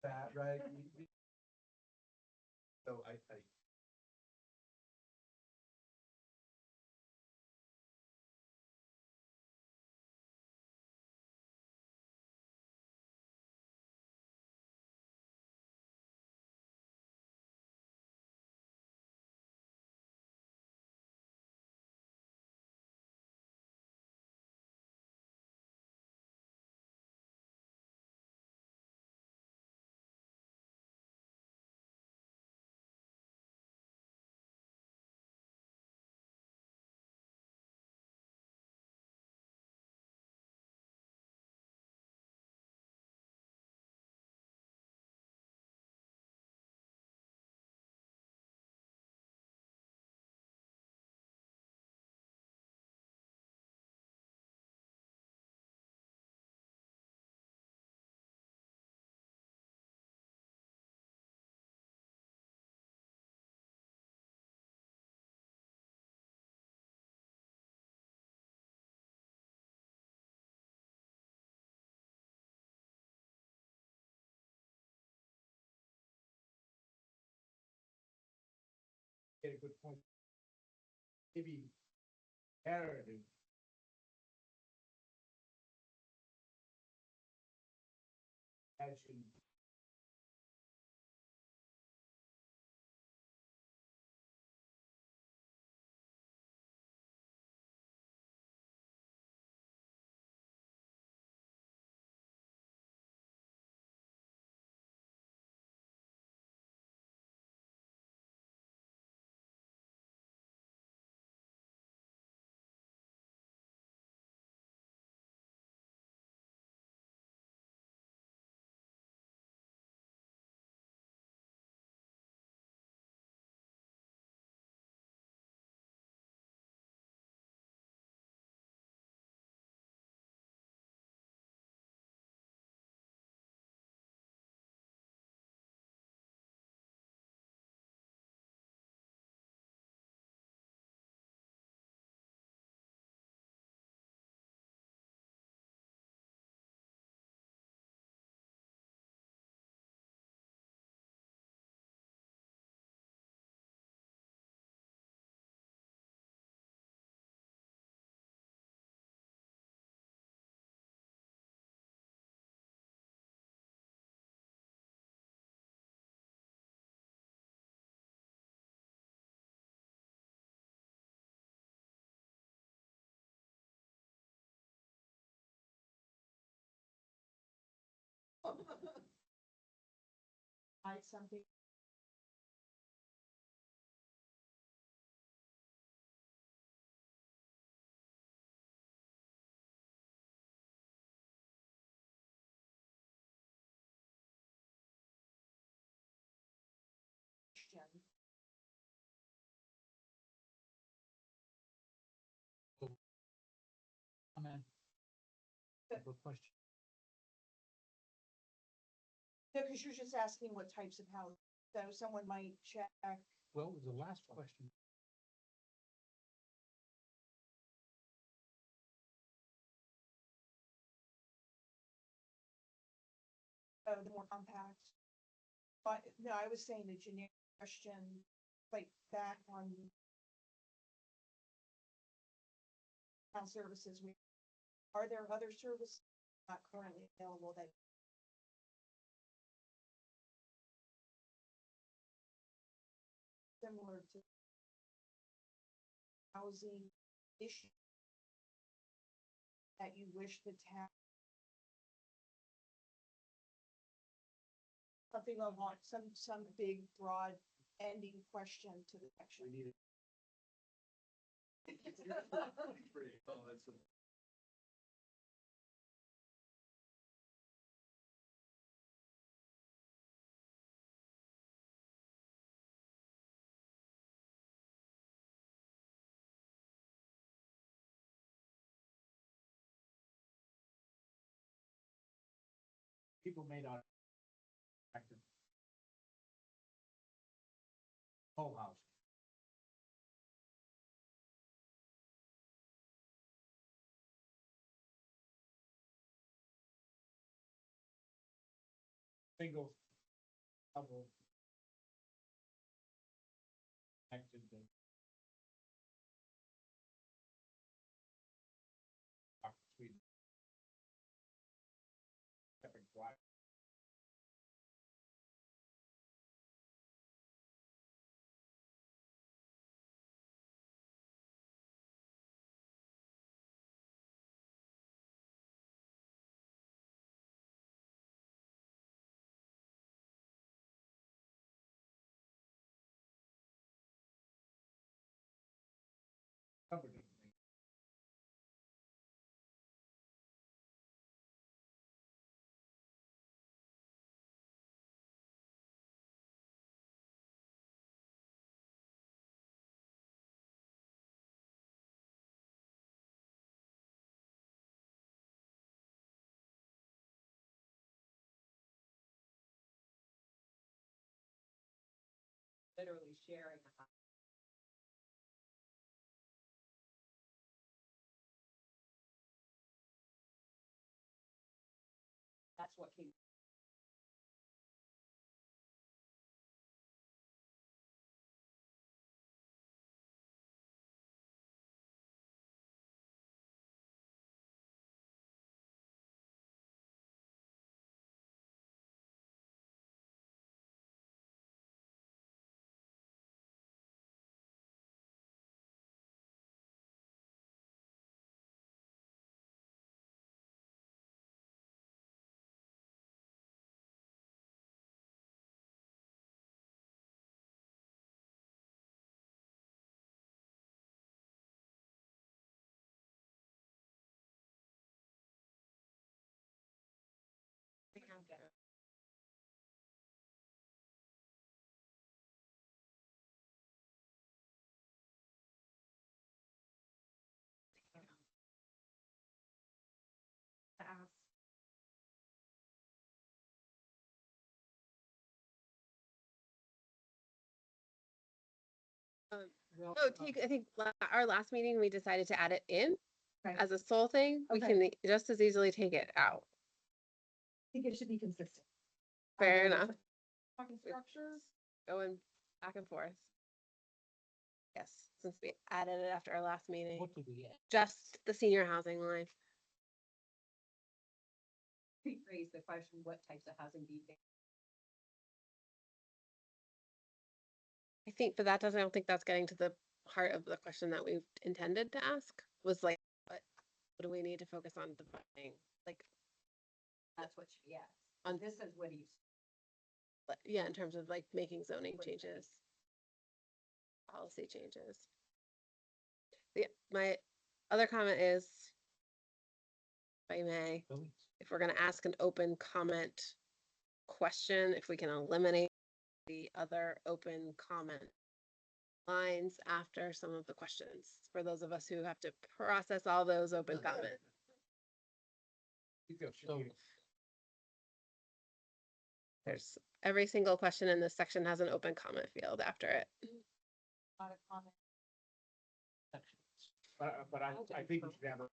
[SPEAKER 8] That, right? So I get a good point. Maybe narrative. Action.
[SPEAKER 5] Hide something. Question.
[SPEAKER 1] Comment. Good question.
[SPEAKER 5] No, because you're just asking what types of housing. So someone might check
[SPEAKER 1] Well, it was the last question.
[SPEAKER 5] The more compact. But no, I was saying the generic question, like back on town services, are there other services not currently available that similar to housing issue that you wish the town something along some big broad ending question to the section.
[SPEAKER 8] People may not. Active. Whole house. Single. Double. Active. Suite. Separate drive. Covered it.
[SPEAKER 7] Literally sharing a house. That's what came.
[SPEAKER 1] Well,
[SPEAKER 2] Oh, I think our last meeting, we decided to add it in
[SPEAKER 5] Right.
[SPEAKER 2] as a sole thing. We
[SPEAKER 5] Okay.
[SPEAKER 2] can just as easily take it out.
[SPEAKER 5] I think it should be consistent.
[SPEAKER 2] Fair enough.
[SPEAKER 5] Talking structures.
[SPEAKER 2] Going back and forth. Yes, since we added it after our last meeting,
[SPEAKER 1] what did we add?
[SPEAKER 2] just the senior housing line.
[SPEAKER 7] Rephrase the question, what types of housing do you think?
[SPEAKER 2] I think, but I don't think that's getting to the heart of the question that we intended to ask, was like, what do we need to focus on defining? Like,
[SPEAKER 7] That's what she asked.
[SPEAKER 2] On-
[SPEAKER 7] This is what he's.
[SPEAKER 2] yeah, in terms of like making zoning
[SPEAKER 7] What do you think?
[SPEAKER 2] changes. Policy changes. Yeah, my other comment is, if I may,
[SPEAKER 1] Buildings?
[SPEAKER 2] if we're gonna ask an open comment question, if we can eliminate the other open comment lines after some of the questions, for those of us who have to process all those open comments.
[SPEAKER 8] You go,
[SPEAKER 1] So,
[SPEAKER 2] There's every single question in this section has an open comment field after it.
[SPEAKER 5] Not a comment.
[SPEAKER 1] sections.
[SPEAKER 8] But I think we should have a.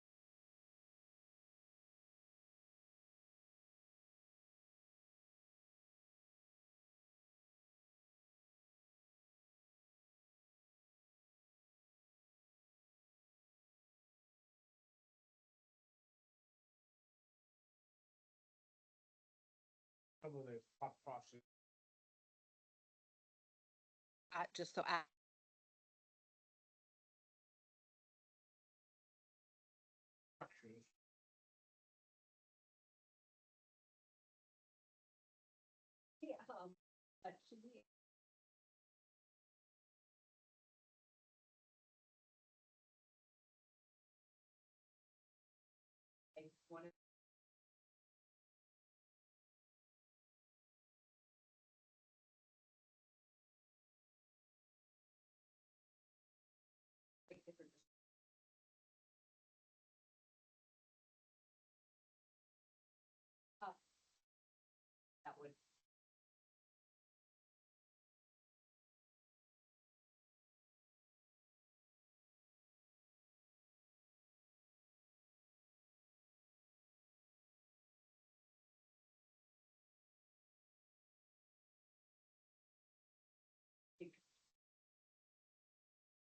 [SPEAKER 8] Some of the thought process.
[SPEAKER 7] Just so I,
[SPEAKER 8] Structures.
[SPEAKER 7] yeah, should we? I wanted. Make different. That would.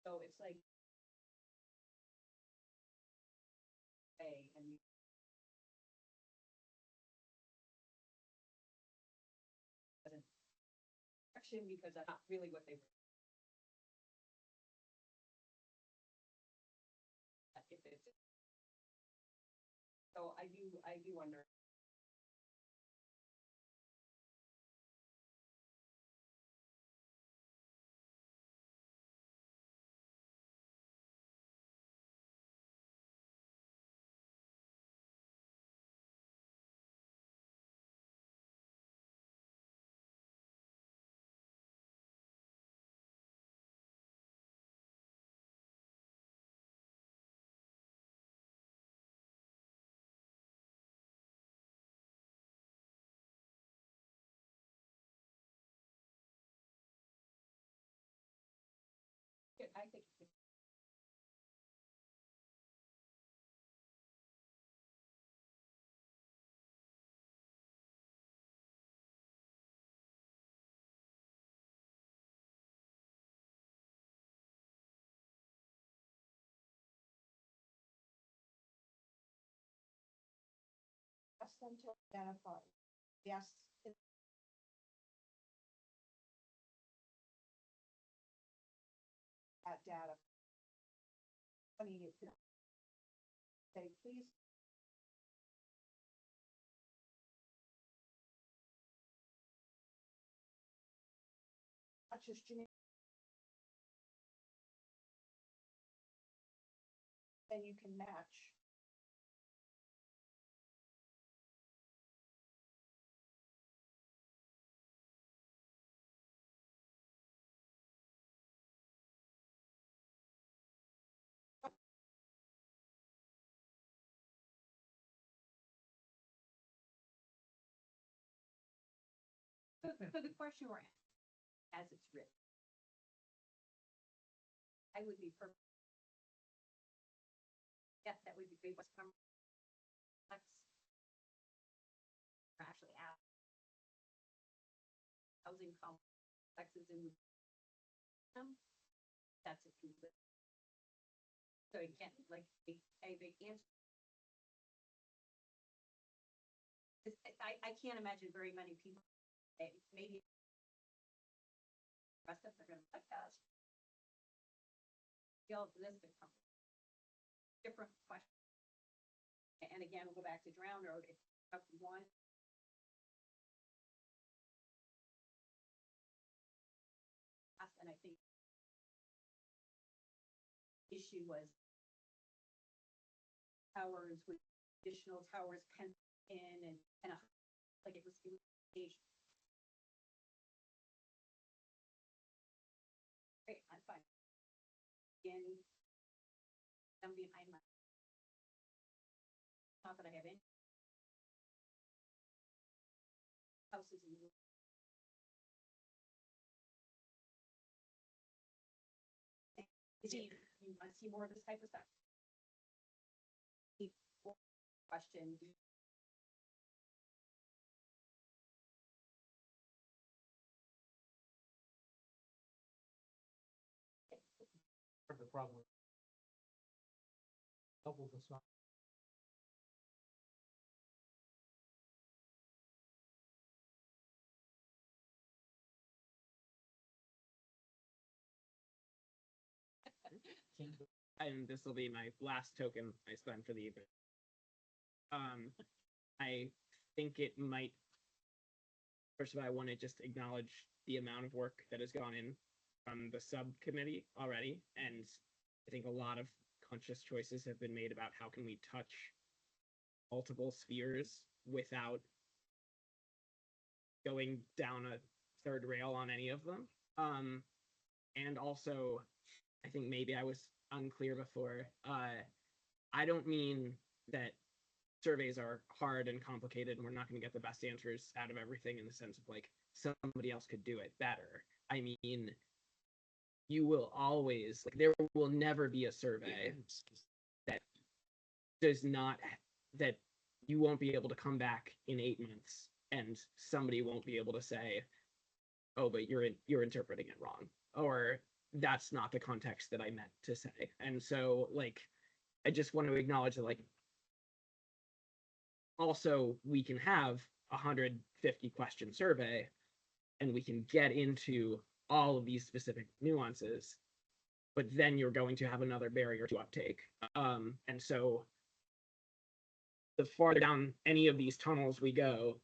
[SPEAKER 7] So it's like. And. Actually, because that's not really what they were. If it's. So I do wonder. I think.
[SPEAKER 5] Ask them to identify. Yes. That data. Funny, you could say, please. Not just generic. Then you can match.
[SPEAKER 7] So the question we're at, as it's written. I would be perfect. Yes, that would be great. What's complex? Actually, out. Housing complexes in. That's a complete. So again, like a big answer. I can't imagine very many people. Maybe. Rest of them are gonna like us. Feel this become. Different question. And again, we'll go back to Drown Road. It's up one. And I think. Issue was. Towers with additional towers pen in and like it was. Great, I'm fine. Again. I'm behind my. Not that I have any. houses in the. See, you want to see more of this type of stuff? Question.
[SPEAKER 1] The problem. Double the size.
[SPEAKER 4] And this will be my last token I spend for the evening. I think it might. First of all, I want to just acknowledge the amount of work that has gone in from the subcommittee already, and I think a lot of conscious choices have been made about how can we touch multiple spheres without going down a third rail on any of them. And also, I think maybe I was unclear before. I don't mean that surveys are hard and complicated and we're not going to get the best answers out of everything in the sense of like somebody else could do it better. I mean, you will always, like, there will never be a survey that does not, that you won't be able to come back in 8 months and somebody won't be able to say, oh, but you're interpreting it wrong, or that's not the context that I meant to say. And so, like, I just want to acknowledge that, like, also we can have 150 question survey and we can get into all of these specific nuances, but then you're going to have another barrier to uptake. And so the farther down any of these tunnels we go,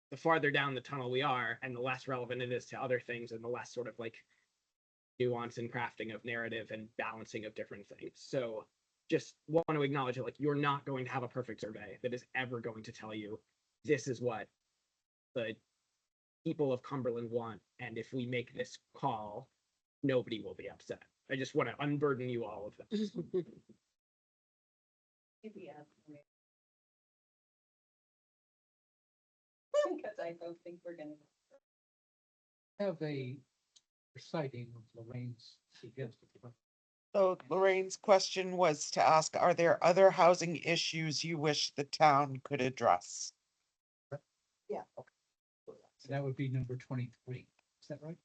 [SPEAKER 4] the farther down the tunnel we are, and the less relevant it is to other things, and the less sort of like nuance and crafting of narrative and balancing of different things. So just want to acknowledge that, like, you're not going to have a perfect survey that is ever going to tell you this is what the people of Cumberland want, and if we make this call, nobody will be upset. I just want to unburden you all of that.
[SPEAKER 7] Maybe because I don't think we're gonna.
[SPEAKER 1] Have a reciting of Lorraine's suggested.
[SPEAKER 3] So Lorraine's question was to ask, are there other housing issues you wish the town could address?
[SPEAKER 1] That would be number 23. Is that right?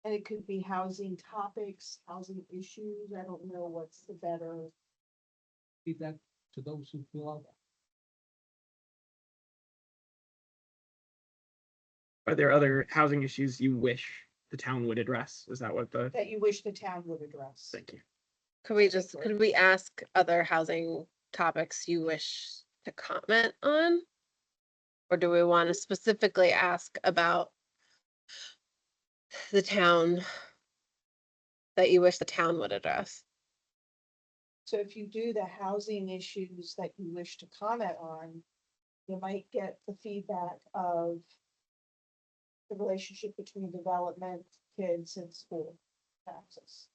[SPEAKER 5] And it could be housing topics, housing issues. I don't know what's the better.
[SPEAKER 1] Leave that to those who fill out.
[SPEAKER 4] Are there other housing issues you wish the town would address? Is that what the,
[SPEAKER 5] That you wish the town would address.
[SPEAKER 4] thank you.
[SPEAKER 2] Could we ask other housing topics you wish to comment on? Or do we want to specifically ask about the town that you wish the town would address?
[SPEAKER 5] So if you do the housing issues that you wish to comment on, you might get the feedback of the relationship between development, kids, and school access.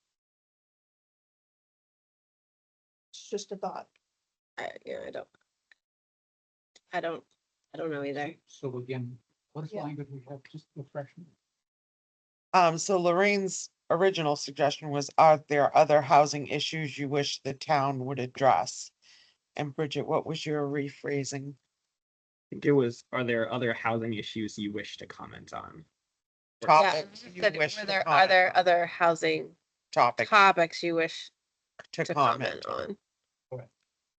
[SPEAKER 5] It's just a thought.
[SPEAKER 2] Yeah, I don't know either.
[SPEAKER 1] So again, what
[SPEAKER 5] Yeah.
[SPEAKER 1] language we have, just refreshment.
[SPEAKER 3] So Lorraine's original suggestion was, are there other housing issues you wish the town would address? And Bridget, what was your rephrasing?
[SPEAKER 4] I think it was, are there other housing issues you wish to comment on?
[SPEAKER 2] Yeah,
[SPEAKER 3] Topics you
[SPEAKER 2] said,
[SPEAKER 3] wish
[SPEAKER 2] were
[SPEAKER 3] to
[SPEAKER 2] there, are
[SPEAKER 3] comment
[SPEAKER 2] there
[SPEAKER 3] on.
[SPEAKER 2] other housing
[SPEAKER 3] Topic
[SPEAKER 2] topics you wish
[SPEAKER 3] to
[SPEAKER 2] to
[SPEAKER 3] comment
[SPEAKER 2] comment
[SPEAKER 3] on.
[SPEAKER 2] on?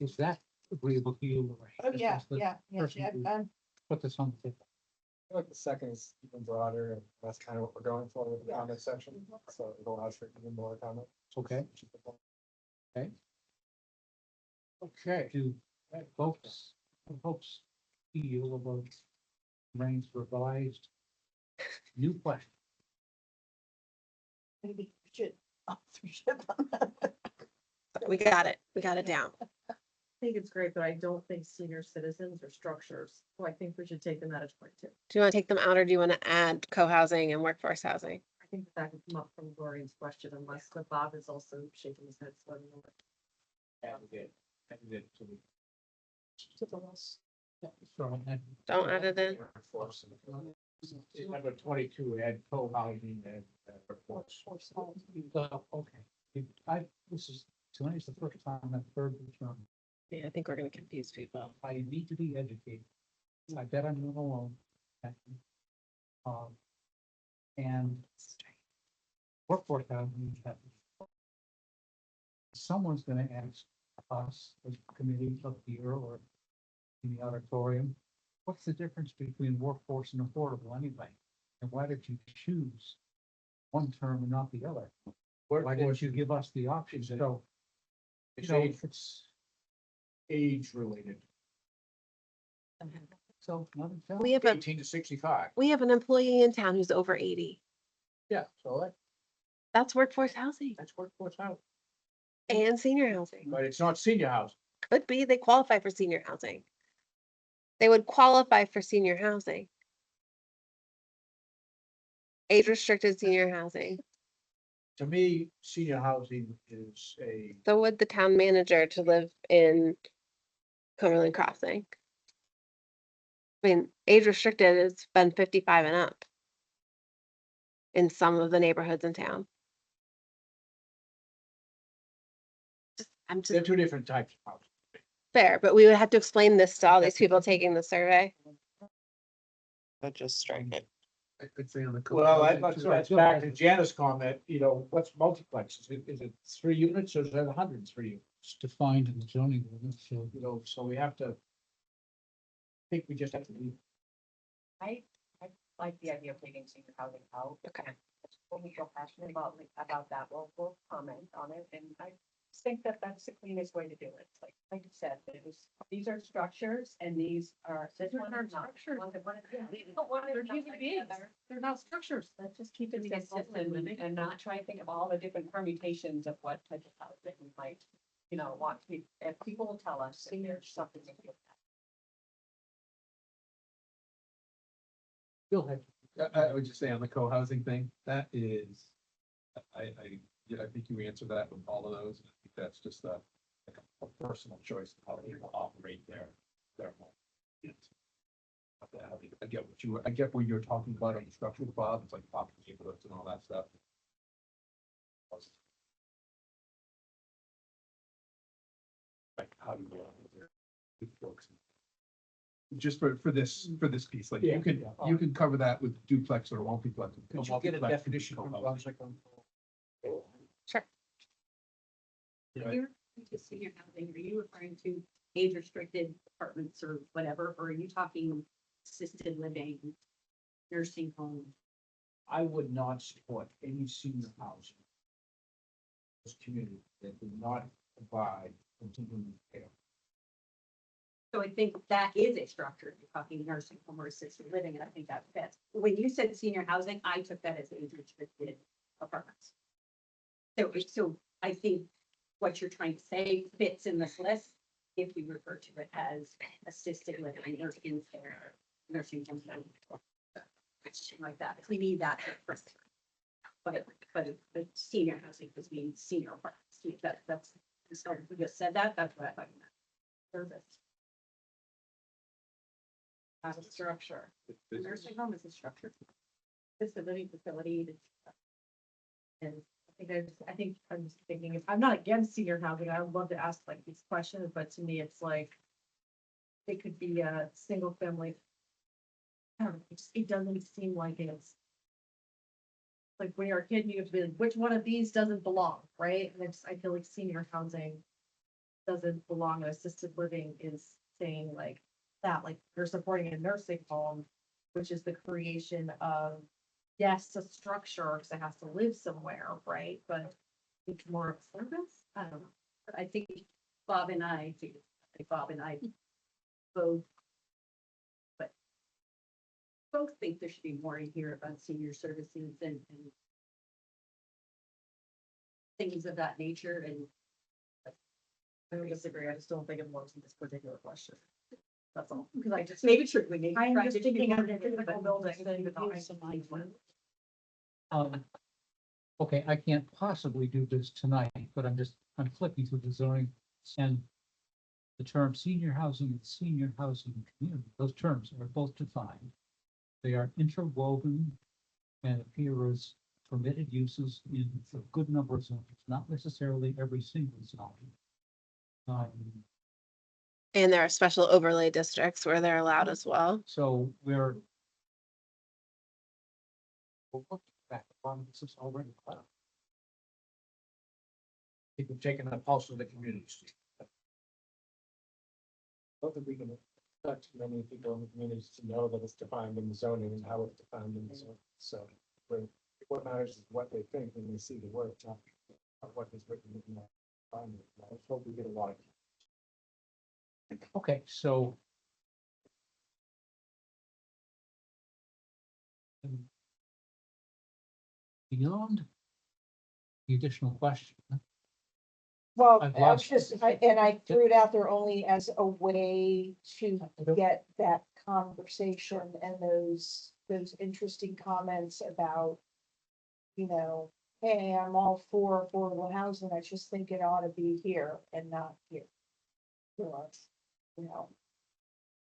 [SPEAKER 1] Is that agreeable to you, Lorraine?
[SPEAKER 5] Oh,
[SPEAKER 1] Just
[SPEAKER 5] yeah,
[SPEAKER 1] as the
[SPEAKER 5] yeah,
[SPEAKER 1] person
[SPEAKER 5] yeah.
[SPEAKER 1] who Put this on the table.
[SPEAKER 9] I feel like the second is even broader, and that's kind of what we're going for with the
[SPEAKER 5] Yeah.
[SPEAKER 9] comment section, so it allows for even more comment.
[SPEAKER 1] Okay. Okay. Do folks feel about Lorraine's revised new question?
[SPEAKER 5] Maybe we should. Authorship on that.
[SPEAKER 2] We got it down.
[SPEAKER 10] I think it's great, but I don't think senior citizens are structures, so I think we should take them out of 22.
[SPEAKER 2] Do you want to take them out or do you want to add co-housing and workworce housing?
[SPEAKER 10] I think that would come up from Lorraine's question unless the Bob is also shaking his head. So I don't know what-
[SPEAKER 6] That was it.
[SPEAKER 1] That is it. So we-
[SPEAKER 5] To the list.
[SPEAKER 1] So, and
[SPEAKER 2] Don't add it in.
[SPEAKER 8] Number 22 had co-housing and reports.
[SPEAKER 1] okay, this is, tonight's the first time I've heard the term.
[SPEAKER 2] Yeah, I think we're gonna confuse people.
[SPEAKER 1] I need to be educated. I bet I'm not alone. Okay. And workforce housing. Someone's gonna ask us, as a committee up here or in the auditorium, what's the difference between workforce and affordable anyway? And why did you choose one term and not the other? Why didn't you give us the options? So,
[SPEAKER 8] It's
[SPEAKER 1] you know,
[SPEAKER 8] age,
[SPEAKER 1] it's,
[SPEAKER 8] age related,
[SPEAKER 1] so, not a.
[SPEAKER 2] We have a,
[SPEAKER 8] 18 to 65.
[SPEAKER 2] we have an employee in town who's over 80.
[SPEAKER 8] Yeah, so
[SPEAKER 2] That's workforce housing
[SPEAKER 8] that's workforce housing,
[SPEAKER 2] and senior housing.
[SPEAKER 8] but it's not senior housing.
[SPEAKER 2] Could be, they qualify for senior housing. They would qualify for senior housing. Age restricted senior housing.
[SPEAKER 8] To me, senior housing is a,
[SPEAKER 2] So would the town manager to live in Cumberland Crossing. I mean, age restricted has been 55 and up in some of the neighborhoods in town. I'm
[SPEAKER 8] they're
[SPEAKER 2] just
[SPEAKER 8] two different types of housing.
[SPEAKER 2] fair, but we would have to explain this to all these people taking the survey.
[SPEAKER 3] But just strike it.
[SPEAKER 9] I'd say on the.
[SPEAKER 8] Well,
[SPEAKER 9] co-housing too.
[SPEAKER 8] that's back to Janice's comment, what's multiplex? Is it 3 units or is it 103 units?
[SPEAKER 1] It's defined in the zoning ordinance, so.
[SPEAKER 8] So we have to. I think we just have to leave.
[SPEAKER 7] I like the idea of taking senior housing out.
[SPEAKER 2] Okay.
[SPEAKER 7] When we feel passionate about that, we'll comment on it, and I think that that's the cleanest way to do it. Like you said, these are structures, and these are. this
[SPEAKER 10] They're
[SPEAKER 7] one
[SPEAKER 10] not
[SPEAKER 7] is not.
[SPEAKER 10] structures.
[SPEAKER 7] They're
[SPEAKER 10] human beings. They're not structures.
[SPEAKER 7] Let's just keep it
[SPEAKER 10] Because it's
[SPEAKER 7] consistent
[SPEAKER 10] self-living.
[SPEAKER 7] and not try and think of all the different permutations of what type of housing we might, want to be, if people will tell us if there's something to do with that.
[SPEAKER 1] Bill had.
[SPEAKER 9] I would just say on the co-housing thing, that is, yeah, I think you answered that with all of those. I think that's just like a personal choice of how people operate their home. It's- I get what you're talking about on the structural Bob, it's like popping neighborhoods and all that stuff. Like, how do you folks? Just for this piece, like
[SPEAKER 8] Yeah.
[SPEAKER 9] you can cover that with duplex or multiplex.
[SPEAKER 8] Could you get a definition from Brunswick on?
[SPEAKER 2] Sure.
[SPEAKER 7] You're to senior housing, are you referring to age restricted apartments or whatever, or are you talking assisted living, nursing home?
[SPEAKER 8] I would not support any senior housing. This community that do not provide continuing care.
[SPEAKER 7] So I think that is a structure, you're talking nursing home or assisted living, and I think that fits. When you said senior housing, I took that as age restricted apartments. So I think what you're trying to say fits in this list if we refer to it as assisted living, nursing care, nursing home. Something like that, if we need that. But senior housing does mean senior apartments, that's, so we just said that, that's what I thought. Service. As a structure. Nursing home is a structure. It's a living facility. And
[SPEAKER 10] I think I'm just thinking, I'm not against senior housing. I would love to ask like these questions, but to me, it's like. It could be a single family. I don't know, it doesn't seem like it's. Like when you're a kid, you have to be like, which one of these doesn't belong, right? And I feel like senior housing. Doesn't belong, and assisted living is saying like that, like you're supporting a nursing home. Which is the creation of, yes, a structure, because it has to live somewhere, right? But it's more of a service. I don't know.
[SPEAKER 7] But I think Bob and I both. But both think there should be more in here about senior services and things of that nature, and
[SPEAKER 10] I don't disagree. I just don't think it belongs in this particular question. That's all.
[SPEAKER 7] because I just maybe true, we need.
[SPEAKER 10] I am just thinking of a physical building.
[SPEAKER 1] Okay, I can't possibly do this tonight, but I'm flipping through the zoning and the the term senior housing and senior housing community, those terms are both defined. They are interwoven and appear as permitted uses in a good number of zones, not necessarily every single zone.
[SPEAKER 2] And there are special overlay districts where they're allowed as well.
[SPEAKER 1] So we're we'll look back on this is already clear.
[SPEAKER 8] People taking the pulse of the communities.
[SPEAKER 6] Both of we can touch many people in the communities to know that it's defined in the zoning and how it's defined in the zone. So what matters is what they think when they see the word, not what is written in the finding. I hope we get a lot of.
[SPEAKER 1] Okay, so. Beyond the additional question,
[SPEAKER 5] Well,
[SPEAKER 1] I've
[SPEAKER 5] I was
[SPEAKER 1] lost-
[SPEAKER 5] just, I threw it out there only as a way to get that conversation and those interesting comments about, you know, hey, I'm all for affordable housing, I just think it ought to be here and not here. For us, you know,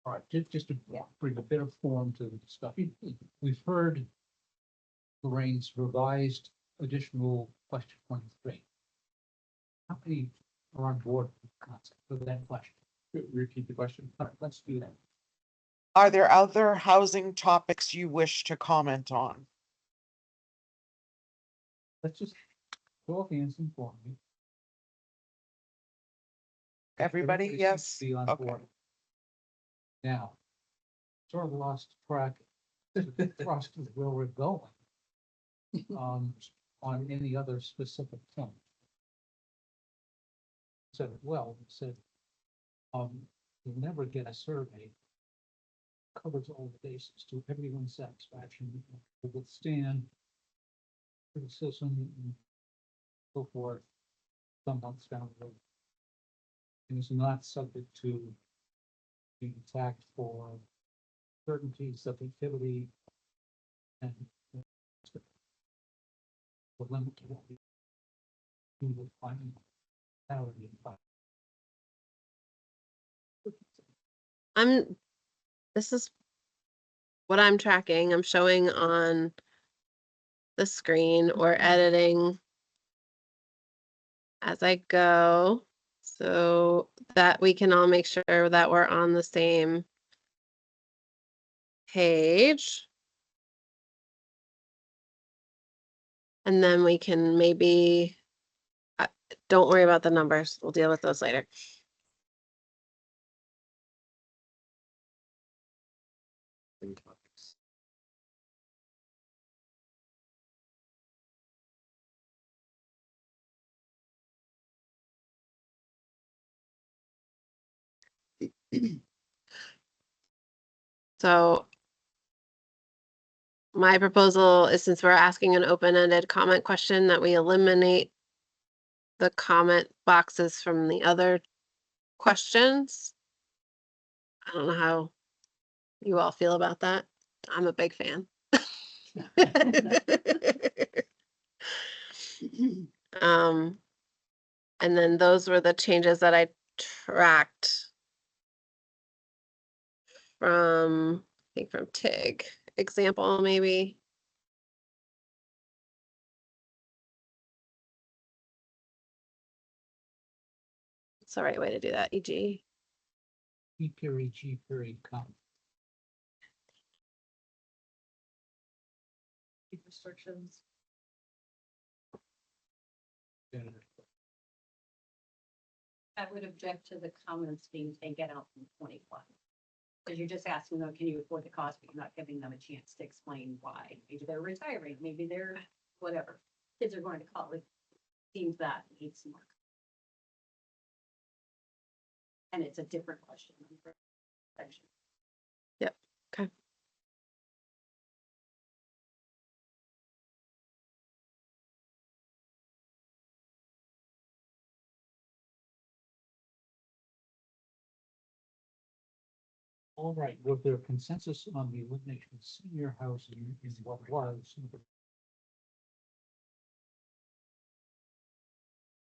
[SPEAKER 1] all right, just to
[SPEAKER 5] Yeah.
[SPEAKER 1] bring a bit of form to the discussion, we've heard Lorraine's revised additional question 23. How many are on board with the concept of that question?
[SPEAKER 9] Repeat the question.
[SPEAKER 1] All right, let's do that.
[SPEAKER 3] Are there other housing topics you wish to comment on?
[SPEAKER 1] Let's just go off hands and form me.
[SPEAKER 3] Everybody,
[SPEAKER 1] seems
[SPEAKER 3] yes?
[SPEAKER 1] to be on
[SPEAKER 3] Okay.
[SPEAKER 1] board. Now, sort of lost track, thrust of where we're going. On any other specific point. Said, it well, it said, you'll never get a survey. Covers all the bases to everyone's satisfaction, to withstand criticism and so forth, some months down the road. And is not subject to being attacked for certainty, subjectivity, and the limit to what we will find out in five.
[SPEAKER 2] This is what I'm tracking. I'm showing on the screen or editing as I go, so that we can all make sure that we're on the same page. And then we can maybe, don't worry about the numbers. We'll deal with those later. So my proposal is, since we're asking an open-ended comment question, that we eliminate the comment boxes from the other questions. I don't know how you all feel about that. I'm a big fan. And then those were the changes that I tracked from, I think from TIG example, maybe. It's the right way to do that, EG.
[SPEAKER 1] E period, G period, comma.
[SPEAKER 10] Restrictions.
[SPEAKER 7] I would object to the comments being taken out from 21. Because you're just asking them, can you afford the cost, but you're not giving them a chance to explain why. Maybe they're retiring, maybe they're whatever. Kids are going to college. Seems that needs some work. And it's a different question. than protection.
[SPEAKER 2] Yep, okay.
[SPEAKER 1] All right, was there consensus on the elimination of senior housing is what was?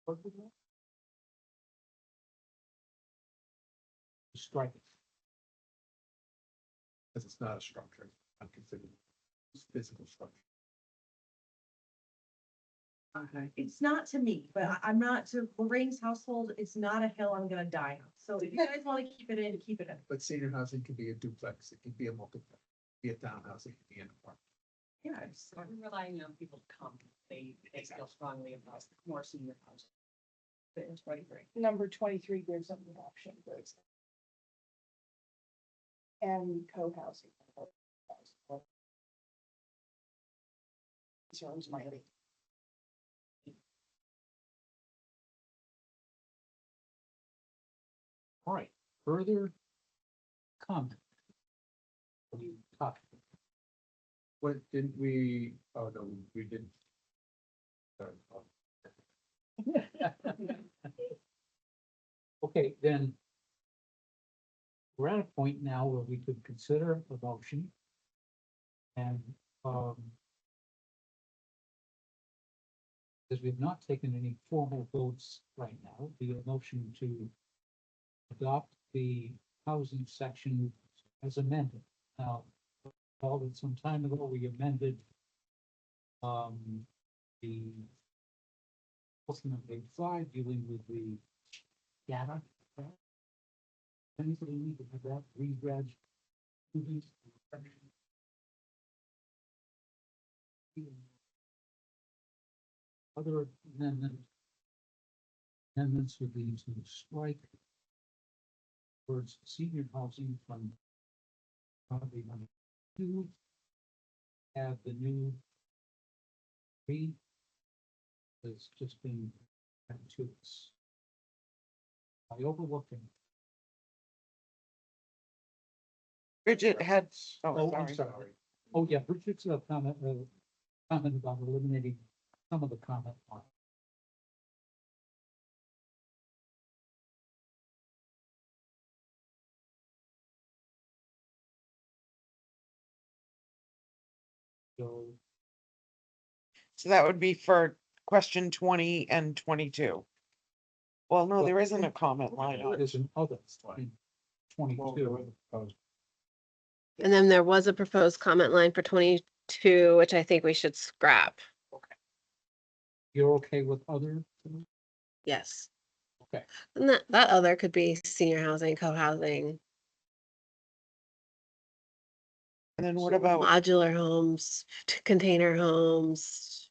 [SPEAKER 1] What was that? strike it.
[SPEAKER 9] Because it's not a structure, I'm considering it's physical structure.
[SPEAKER 10] Okay. It's not to me, but I'm not to Lorraine's household, it's not a hill I'm gonna die on. So if you guys wanna keep it in, keep it in.
[SPEAKER 9] But senior housing could be a duplex, it could be a multiplex, be a townhouse, it could be an apartment.
[SPEAKER 10] Yeah, it's,
[SPEAKER 7] We're relying on people to come. They feel strongly about more senior housing.
[SPEAKER 10] it's right.
[SPEAKER 5] Number 23 gives them the option. And co-housing. Concerns might be.
[SPEAKER 1] All right, further comment. Topic.
[SPEAKER 9] What, didn't we, oh, no, we didn't. Sorry.
[SPEAKER 1] Okay, then. We're at a point now where we could consider a motion. And, because we've not taken any formal votes right now, the motion to adopt the housing section as amended. Now, all that some time ago, we amended the looking at page 5, dealing with the data. Anybody need to have that reread? Other amendments would be to strike words senior housing from probably number 2. Have the new 3 has just been added to this. I overlooked it.
[SPEAKER 3] Bridget had,
[SPEAKER 1] Oh, I'm
[SPEAKER 3] sorry.
[SPEAKER 1] sorry. Oh, yeah, Bridget's comment about eliminating some of the comment on. So,
[SPEAKER 3] So that would be for question 20 and 22. Well, no, there isn't a comment line on
[SPEAKER 1] there
[SPEAKER 3] it.
[SPEAKER 1] is an other in
[SPEAKER 6] Well, there
[SPEAKER 1] 22.
[SPEAKER 6] was a proposed-
[SPEAKER 2] And then there was a proposed comment line for 22, which I think we should scrap.
[SPEAKER 1] You're okay with other?
[SPEAKER 2] Yes.
[SPEAKER 1] Okay.
[SPEAKER 2] And that other could be senior housing, co-housing,
[SPEAKER 3] And then what about,
[SPEAKER 2] modular homes, container homes,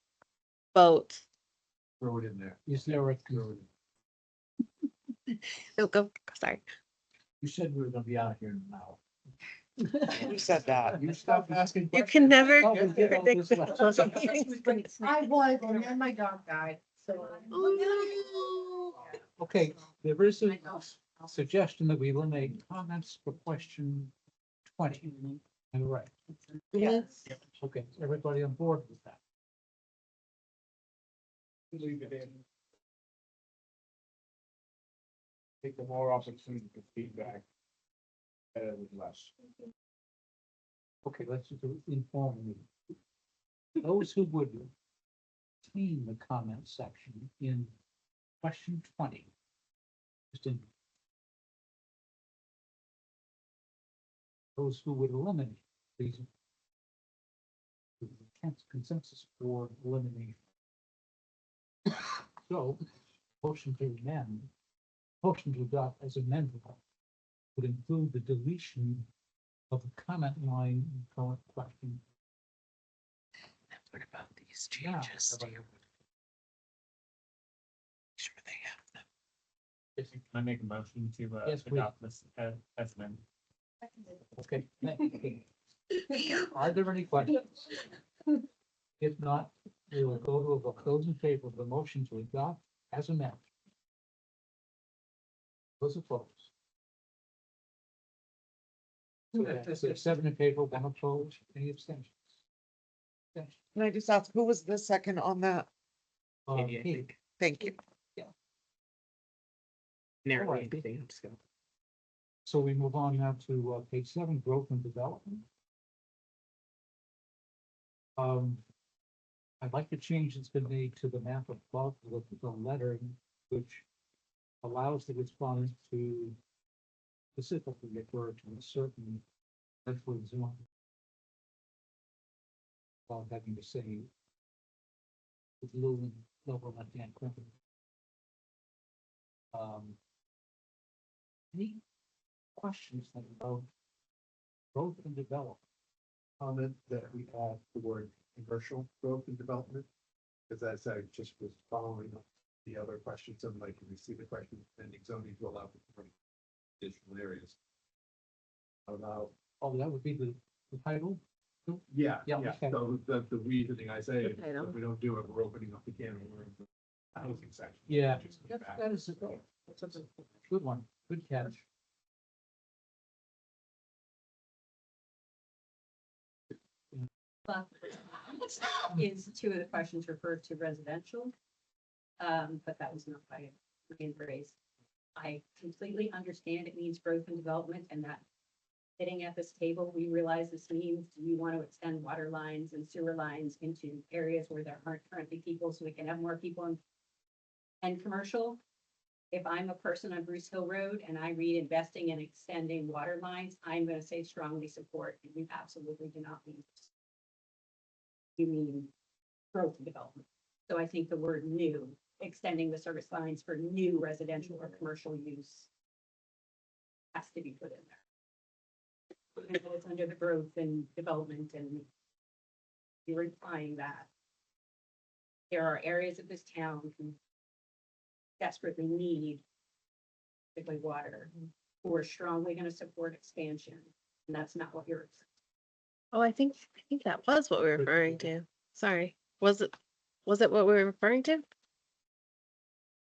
[SPEAKER 2] boats.
[SPEAKER 9] Throw it in there.
[SPEAKER 1] Is there a,
[SPEAKER 9] Throw it in.
[SPEAKER 2] Oh, go, sorry.
[SPEAKER 8] You said we were gonna be out here in an hour.
[SPEAKER 3] who said that?
[SPEAKER 9] You stop asking.
[SPEAKER 2] You
[SPEAKER 9] questions.
[SPEAKER 2] can never
[SPEAKER 1] Oh, we did all
[SPEAKER 2] predict
[SPEAKER 1] this
[SPEAKER 2] what
[SPEAKER 1] last
[SPEAKER 2] those
[SPEAKER 1] time.
[SPEAKER 2] meetings.
[SPEAKER 10] I was, and then my dog died, so.
[SPEAKER 1] okay, there is a suggestion that we eliminate comments for question 20. Am I right?
[SPEAKER 2] Yes.
[SPEAKER 1] Okay, is everybody on board with that?
[SPEAKER 6] Leave it in. Take the more opportunity for feedback. Better with less.
[SPEAKER 1] Okay, let's do it informally. Those who would retain the comment section in question 20. Just in. Those who would eliminate, please. Consensus for elimination. So, motion to amend, motion to adopt as amended would include the deletion of the comment line in current question.
[SPEAKER 3] What about these
[SPEAKER 1] Yeah,
[SPEAKER 3] changes?
[SPEAKER 1] everybody-
[SPEAKER 3] Sure they have them.
[SPEAKER 6] Can I make a motion to
[SPEAKER 1] Yes, please.
[SPEAKER 6] adopt this as amended?
[SPEAKER 1] Okay. Are there any questions? If not, we will go to a vote. Those in favor of the motion to adopt as amended. Those opposed. So 7 in favor, 1 opposed, any abstentions? Abstentions.
[SPEAKER 3] Can I just ask, who was the second on that?
[SPEAKER 4] Katie, I
[SPEAKER 1] Katie.
[SPEAKER 4] think.
[SPEAKER 3] Thank you.
[SPEAKER 4] Narrowly,
[SPEAKER 1] Alright.
[SPEAKER 4] I think, just go.
[SPEAKER 1] So we move on now to page 7, growth and development. I'd like to change that's been made to the map above with the lettering, which allows the respondent to specifically refer to a certain Bedford zone. While having to say. With blue and lower left-hand corner. Any questions about growth and development?
[SPEAKER 6] Comment that we add the word commercial growth and development. Because as I just was following up the other questions, and like, we see the question, pending zoning to allow for additional areas. Allow,
[SPEAKER 1] Oh, that would be the title?
[SPEAKER 6] yeah,
[SPEAKER 1] Yeah,
[SPEAKER 6] yeah,
[SPEAKER 1] okay.
[SPEAKER 6] so the reasoning I say,
[SPEAKER 2] Okay, no.
[SPEAKER 6] if we don't do it, we're opening up the can of worms. with the Housing section.
[SPEAKER 1] Yeah,
[SPEAKER 6] Just come back.
[SPEAKER 1] that is that's a good one, good catch.
[SPEAKER 7] But is two of the questions referred to residential. But that was not by Ian Grace. I completely understand it means growth and development and that sitting at this table, we realize this means, do you want to extend water lines and sewer lines into areas where there aren't currently people so we can have more people and commercial? If I'm a person on Bruce Hill Road and I read investing and extending water lines, I'm gonna say strongly support, and you absolutely do not mean this. You mean growth and development. So I think the word new, extending the service lines for new residential or commercial use has to be put in there. And it's under the growth and development, and you're implying that there are areas of this town who desperately need particularly water, who are strongly going to support expansion, and that's not what you're.
[SPEAKER 2] Oh, I think that was what we were referring to. Sorry. Was it what we were referring to?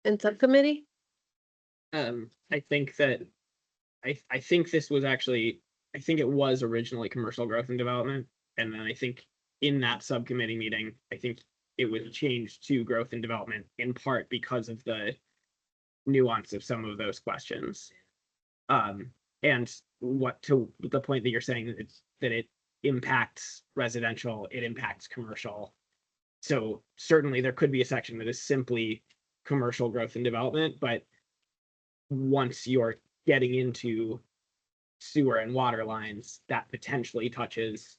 [SPEAKER 2] In subcommittee?
[SPEAKER 4] I think that, I think this was actually, I think it was originally commercial growth and development. And then I think in that subcommittee meeting, I think it was changed to growth and development in part because of the nuance of some of those questions. And what to the point that you're saying that it impacts residential, it impacts commercial. So certainly there could be a section that is simply commercial growth and development, but once you're getting into sewer and water lines, that potentially touches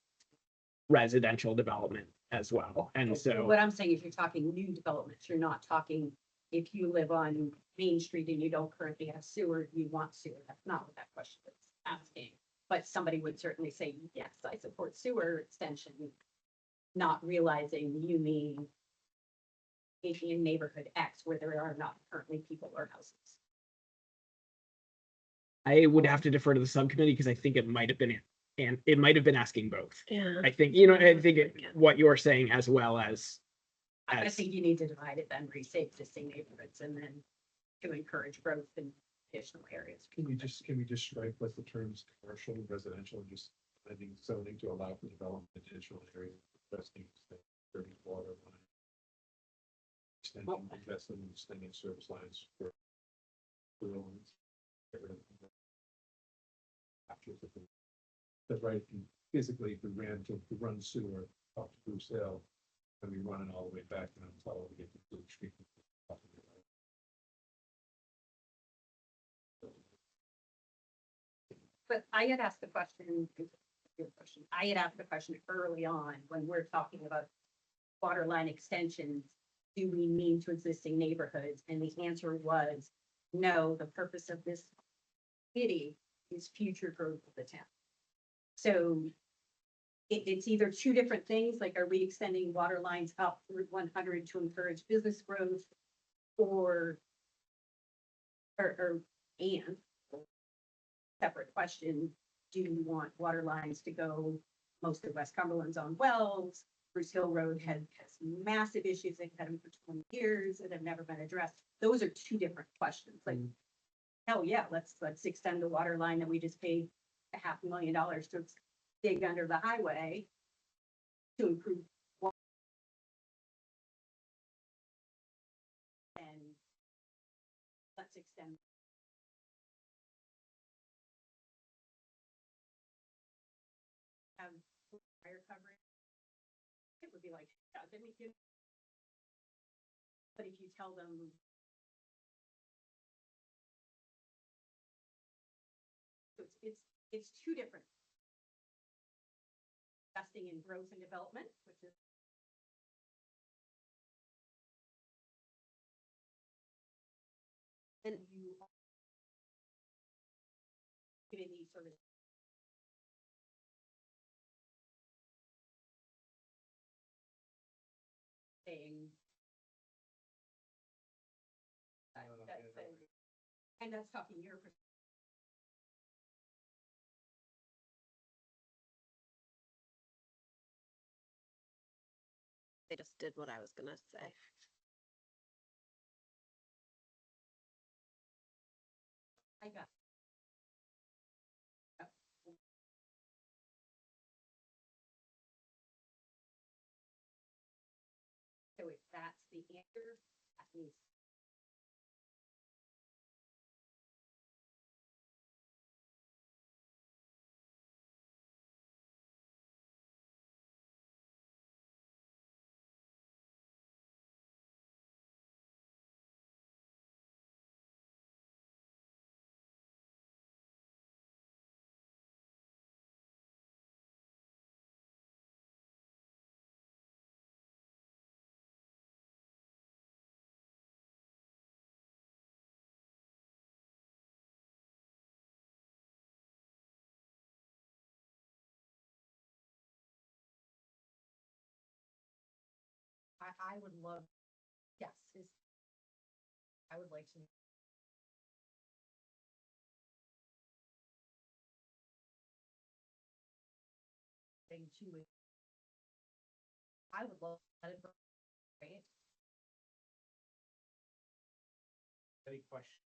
[SPEAKER 4] residential development as well. And so
[SPEAKER 7] What I'm saying is you're talking new developments. You're not talking, if you live on Main Street and you don't currently have sewer, you want sewer. That's not what that question is asking. But somebody would certainly say, yes, I support sewer extension, not realizing you mean in neighborhood X where there are not currently people or houses.
[SPEAKER 4] I would have to defer to the subcommittee because I think it might have been, and it might have been asking both.
[SPEAKER 2] Yeah.
[SPEAKER 4] I think, what you're saying as well as.
[SPEAKER 7] I think you need to divide it then, where you say existing neighborhoods and then to encourage growth in additional areas.
[SPEAKER 6] Can we just strike with the terms commercial and residential and just adding zoning to allow for development in additional areas, investing, dirty water line. Extending, investing, extending service lines for. Lines. Get rid of them. That's right, physically, if we ran to run sewer up to Bruce Hill, and we run it all the way back and until we get to the treatment.
[SPEAKER 7] But I had asked the question, I had asked the question early on when we're talking about water line extensions. Do we mean to existing neighborhoods? And the answer was no, the purpose of this committee is future growth of the town. So it's either two different things, like are we extending water lines up Route 100 to encourage business growth or and separate question, do you want water lines to go, most of West Cumberland's on wells, Bruce Hill Road has massive issues, they've had them for 20 years that have never been addressed. Those are two different questions, like, hell yeah, let's extend the water line that we just paid $500,000 to dig under the highway to improve. And let's extend. Have fire coverage. It would be like, yeah, then we can. But if you tell them it's two different. Investing in growth and development, which is.
[SPEAKER 2] And-
[SPEAKER 7] You. Giving these sort of. Thing. And that's talking your.
[SPEAKER 2] They just did what I was gonna say.
[SPEAKER 7] I got. So if that's the answer, that means. I would love, yes, I would like to. Thing to it. I would love that, right?
[SPEAKER 6] Any question?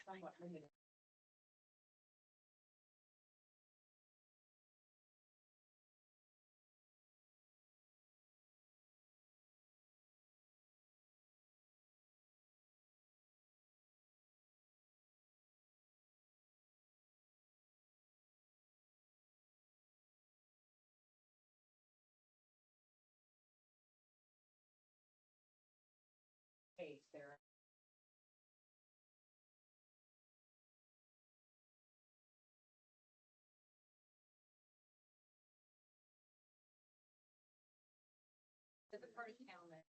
[SPEAKER 7] Somewhat limited. Hey, Sarah. There's a part of town that.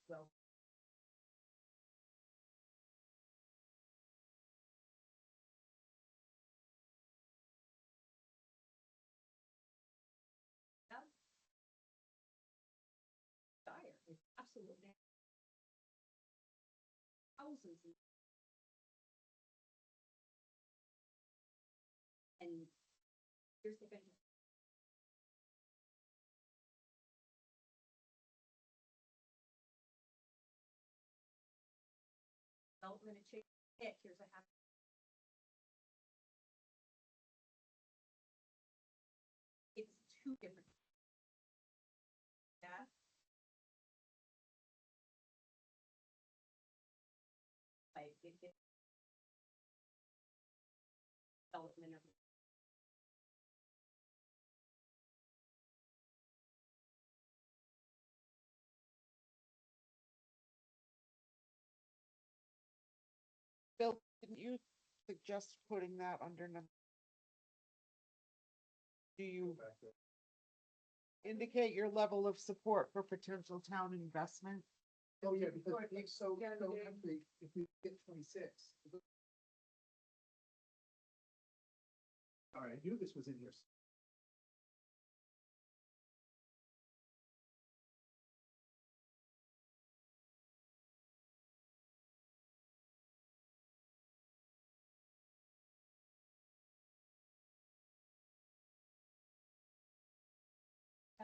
[SPEAKER 7] Well. Yeah. Dire, it's absolutely. Thousands. And here's the thing. Development of chick, here's what happened. It's two different. Yeah. Like, it. Development of.
[SPEAKER 3] Bill, didn't you suggest putting that under do you indicate your level of support for potential town investment?
[SPEAKER 6] Oh, yeah, because so if we get 26. All right, I knew this was in here.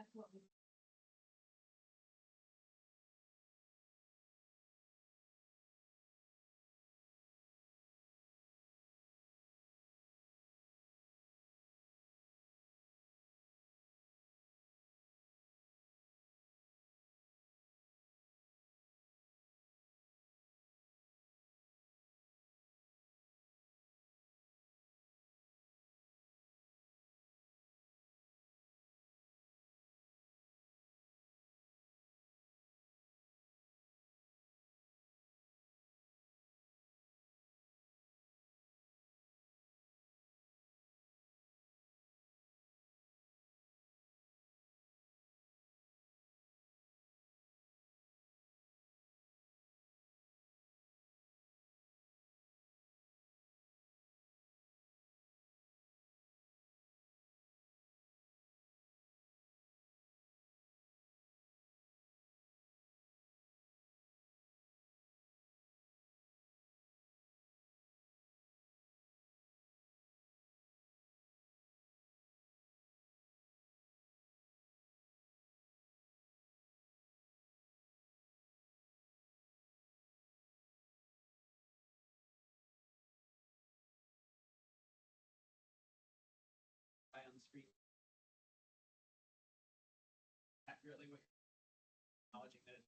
[SPEAKER 10] that's what we.
[SPEAKER 4] On the screen. Accurately with acknowledging that it's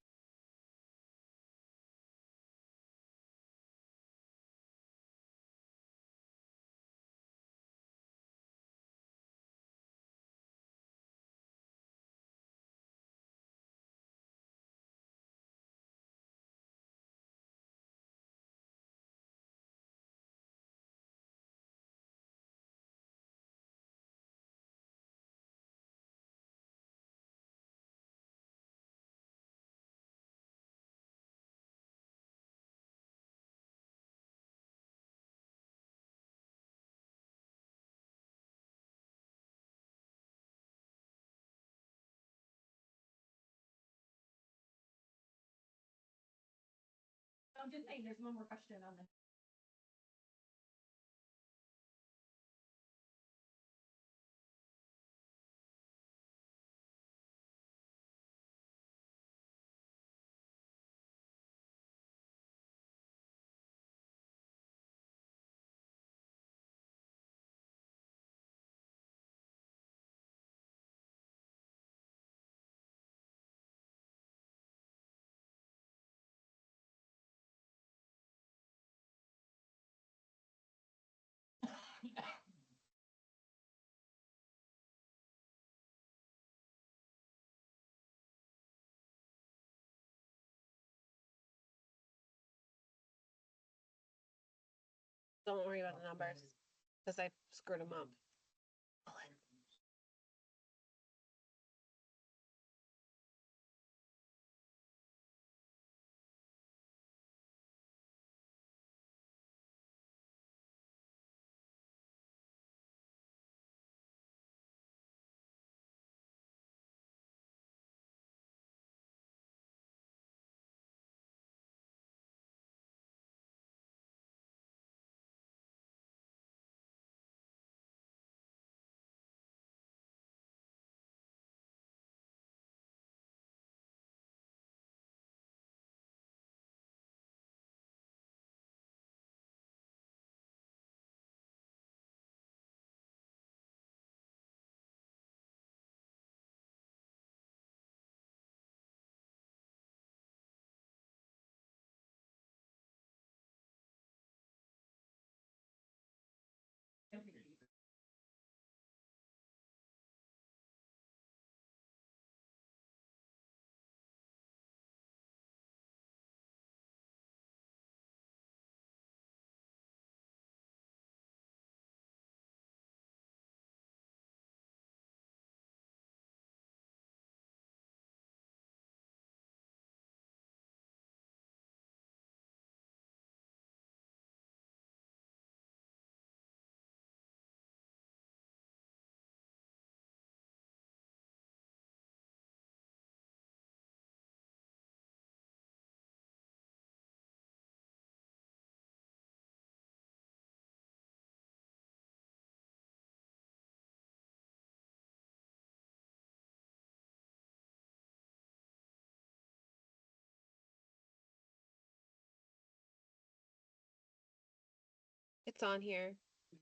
[SPEAKER 10] I'm just saying, there's one more question on the.
[SPEAKER 2] Don't worry about the numbers, because I screwed them up. It's on here,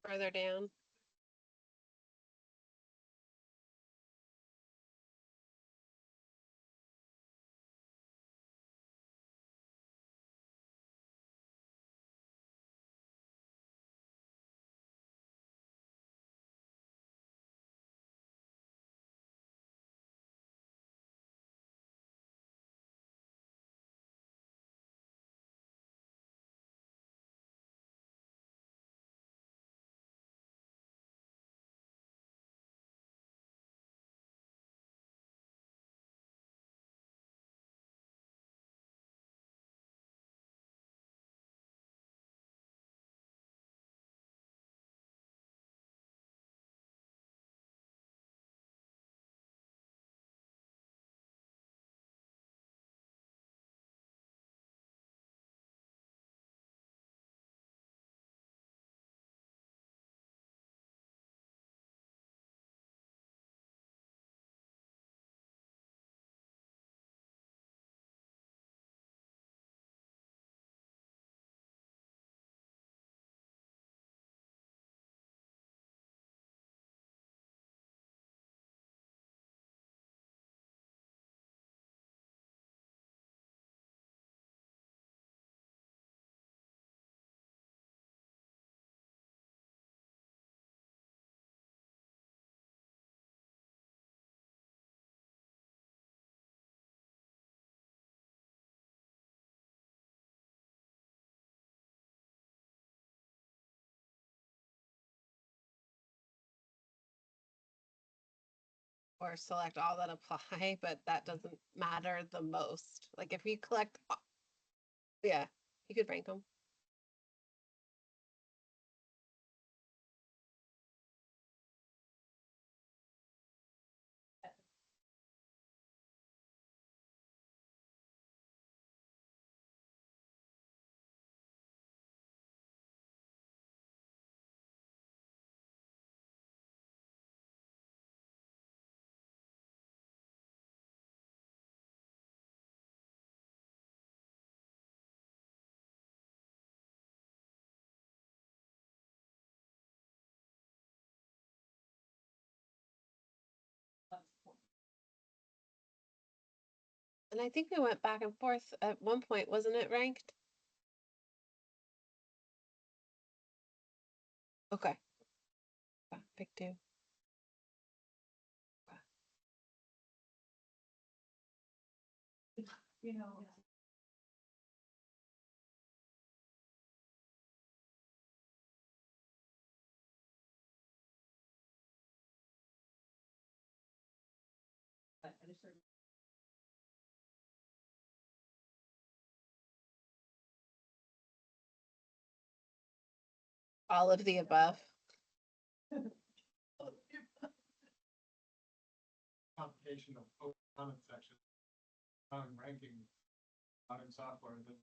[SPEAKER 2] further down. Or select all that apply, but that doesn't matter the most. Like if you collect, yeah, you could rank them. And I think we went back and forth at one point, wasn't it ranked? Okay. Pick two.
[SPEAKER 10] You know.
[SPEAKER 2] All of the above.
[SPEAKER 6] Complication of open comment section. Ranking modern software that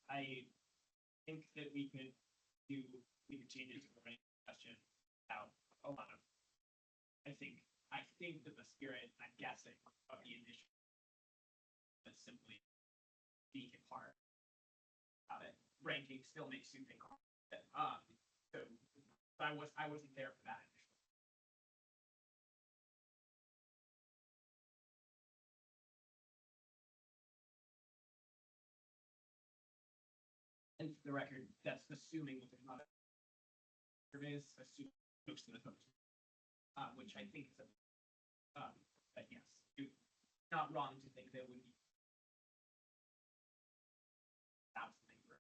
[SPEAKER 4] I think that we could change it to the rank question without a lot of. I think that the spirit, I'm guessing, of the initial is simply being apart of it. Ranking still makes you think. So I wasn't there for that initially. And for the record, that's assuming that there's not a surveys, assuming most of the folks, which I think is a, but yes, you're not wrong to think that would be. That's the thing.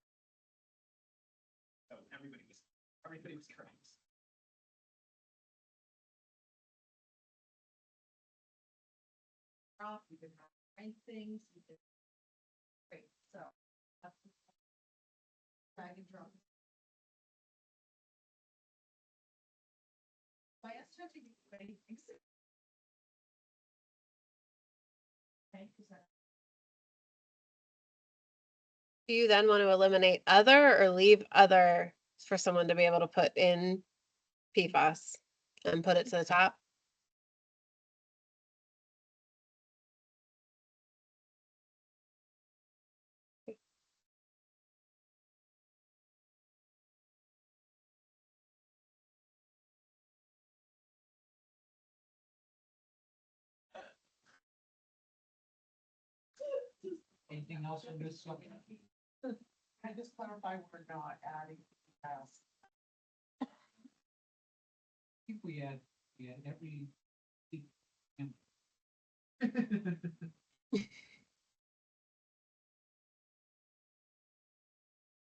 [SPEAKER 4] So everybody was correct.
[SPEAKER 10] Off, you can rank things, you can. Great, so. Drag and drop. I asked her to give any things. Okay, 'cause that.
[SPEAKER 2] Do you then want to eliminate other or leave other for someone to be able to put in PFAS and put it to the top?
[SPEAKER 1] Anything else on this subject?
[SPEAKER 3] Can I just clarify, we're not adding past?
[SPEAKER 1] I think we had every.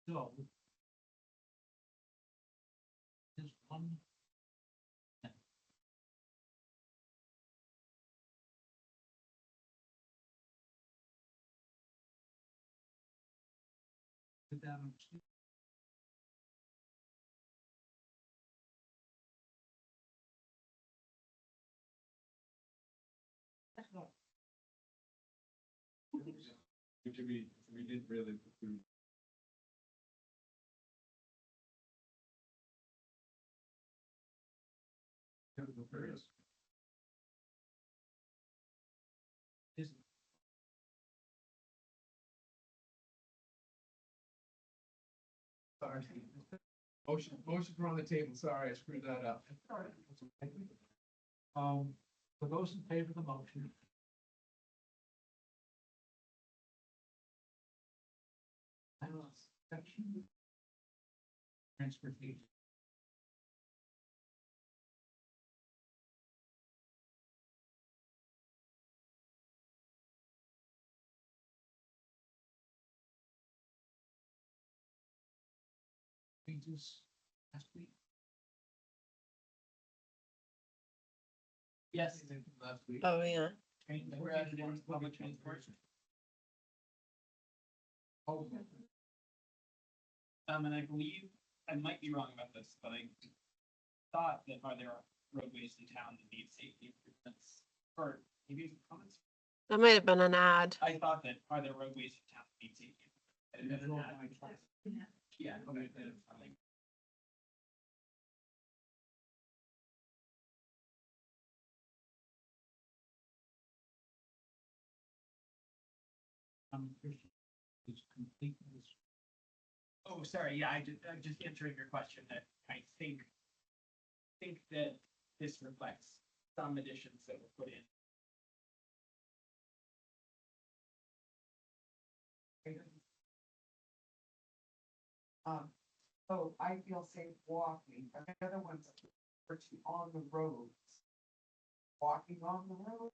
[SPEAKER 1] So. There's one. Put that on.
[SPEAKER 9] We didn't really do.
[SPEAKER 1] Is-
[SPEAKER 9] Sorry. Motions were on the table, sorry, I screwed that up.
[SPEAKER 1] For those in favor of the motion. Section. Transfer fees. Changes last week.
[SPEAKER 4] Yes,
[SPEAKER 9] Last week.
[SPEAKER 2] Oh, yeah.
[SPEAKER 4] we're added into public transport.
[SPEAKER 9] Oh,
[SPEAKER 11] And I believe, I might be wrong about this, but I thought that are there roadways in town that need safety improvements? Or maybe comments?
[SPEAKER 2] That might have been an ad.
[SPEAKER 11] I thought that are there roadways in town that need safety? improvements? Yeah. Okay, then, like,
[SPEAKER 1] It's complete.
[SPEAKER 11] oh, sorry, yeah, I'm just answering your question that I think that this reflects some additions that were put in.
[SPEAKER 3] So I feel safe walking, but the other ones are on the roads. Walking on the road.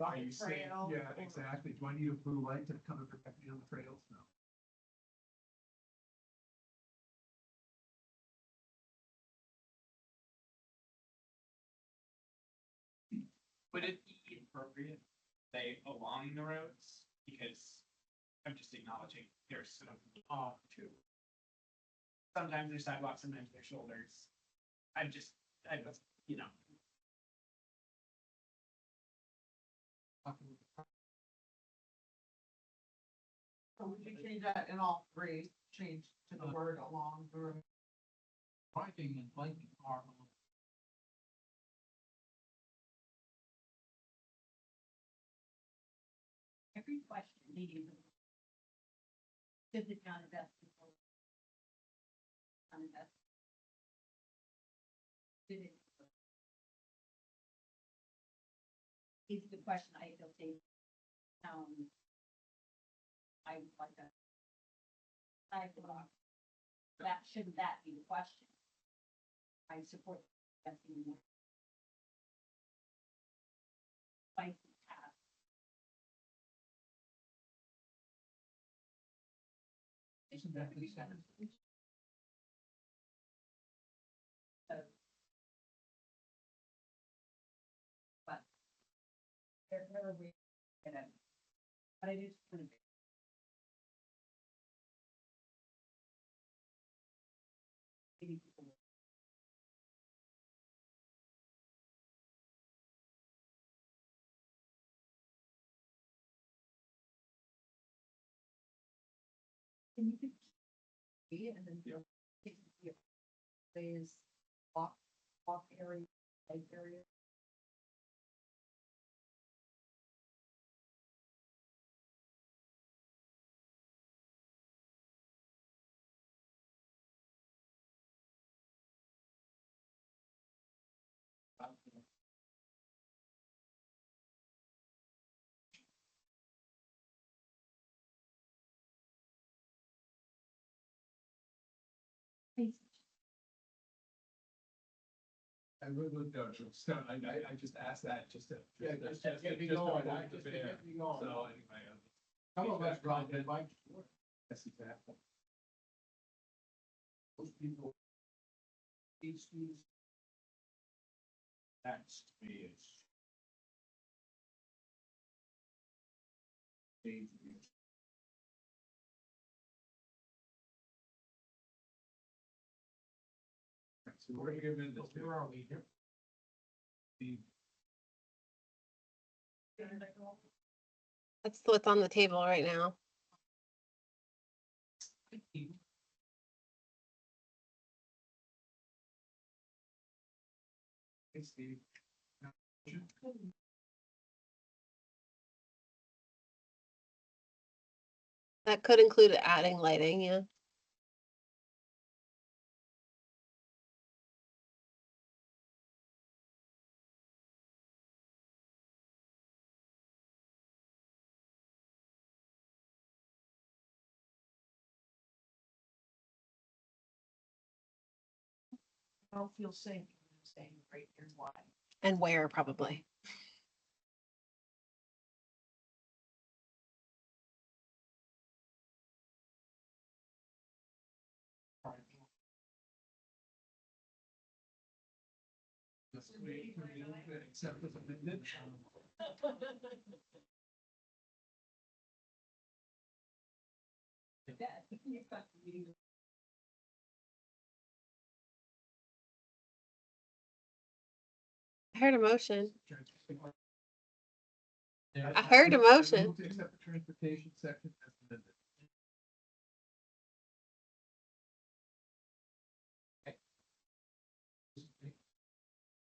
[SPEAKER 9] Are you saying,
[SPEAKER 3] Trail.
[SPEAKER 9] yeah, exactly, do I need a blue light to come and protect me on the trails? No.
[SPEAKER 11] Would it be appropriate, say, along the roads? Because I'm just acknowledging there's sort of too. Sometimes there's sidewalks, sometimes there's shoulders. I was, you know,
[SPEAKER 3] So would you change that in all three, change to the word along the road?
[SPEAKER 1] Driving and biking are.
[SPEAKER 7] Every question needing. Does it not invest? Uninvest. Did it? Is the question I feel safe. I would like that. That shouldn't that be the question? I support investing more. Bike path.
[SPEAKER 1] Isn't that the sentence?
[SPEAKER 7] But there's never we, you know, but I just want to. Maybe people. Can you see it and then there's walk area, bike area.
[SPEAKER 9] I really would go to, so I just asked that just to.
[SPEAKER 8] Yeah, just to get me
[SPEAKER 9] just to
[SPEAKER 8] going,
[SPEAKER 9] poke
[SPEAKER 8] I
[SPEAKER 9] the
[SPEAKER 8] just to
[SPEAKER 9] bear.
[SPEAKER 8] get me going.
[SPEAKER 9] So anyway.
[SPEAKER 8] Some of us
[SPEAKER 9] That's
[SPEAKER 8] ride their
[SPEAKER 9] right.
[SPEAKER 8] bikes to work.
[SPEAKER 9] That's exactly.
[SPEAKER 8] Those people. These things. That's to me is. Dangerous.
[SPEAKER 9] So we're gonna give in this.
[SPEAKER 8] Where are we here?
[SPEAKER 2] That's what's on the table right now.
[SPEAKER 9] Hey, Steve.
[SPEAKER 2] That could include adding lighting, yeah.
[SPEAKER 10] I don't feel safe staying right here. Why?
[SPEAKER 2] And where probably.
[SPEAKER 9] Just wait for me to accept as amended.
[SPEAKER 2] I heard a motion.
[SPEAKER 9] Yeah,
[SPEAKER 2] I heard a motion.
[SPEAKER 9] move to accept the transportation section as amended.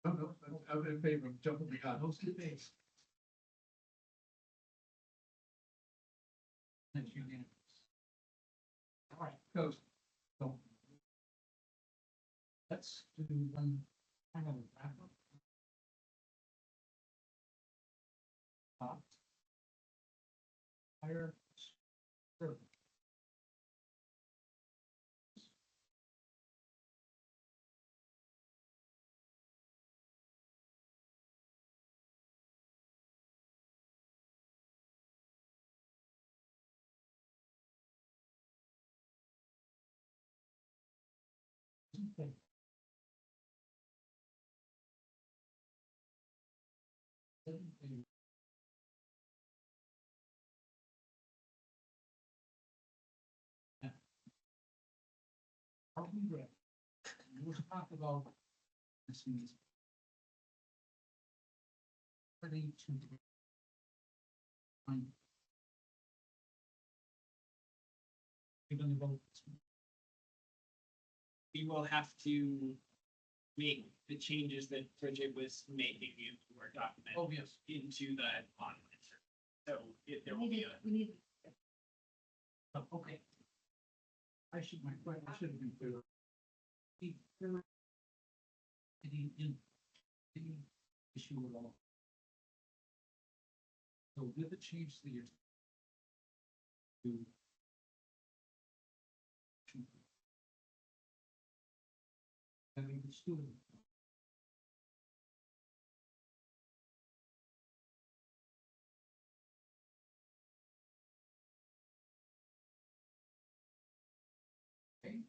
[SPEAKER 9] No, I'm in favor of jumping the gun.
[SPEAKER 1] Those two things. That's unanimous. All right, goes. So. Let's do one kind of wrap up. Fire. Service. Okay. Are we ready? We'll talk about this is ready to. We're gonna vote.
[SPEAKER 4] We will have to make the changes that Bridget was making into our document
[SPEAKER 1] Oh, yes.
[SPEAKER 4] into the online. So there will be a.
[SPEAKER 7] We need.
[SPEAKER 1] Oh, okay. I should, my question, I should have been clear. Any issue at all? So with the change to your. I mean, the student. Okay.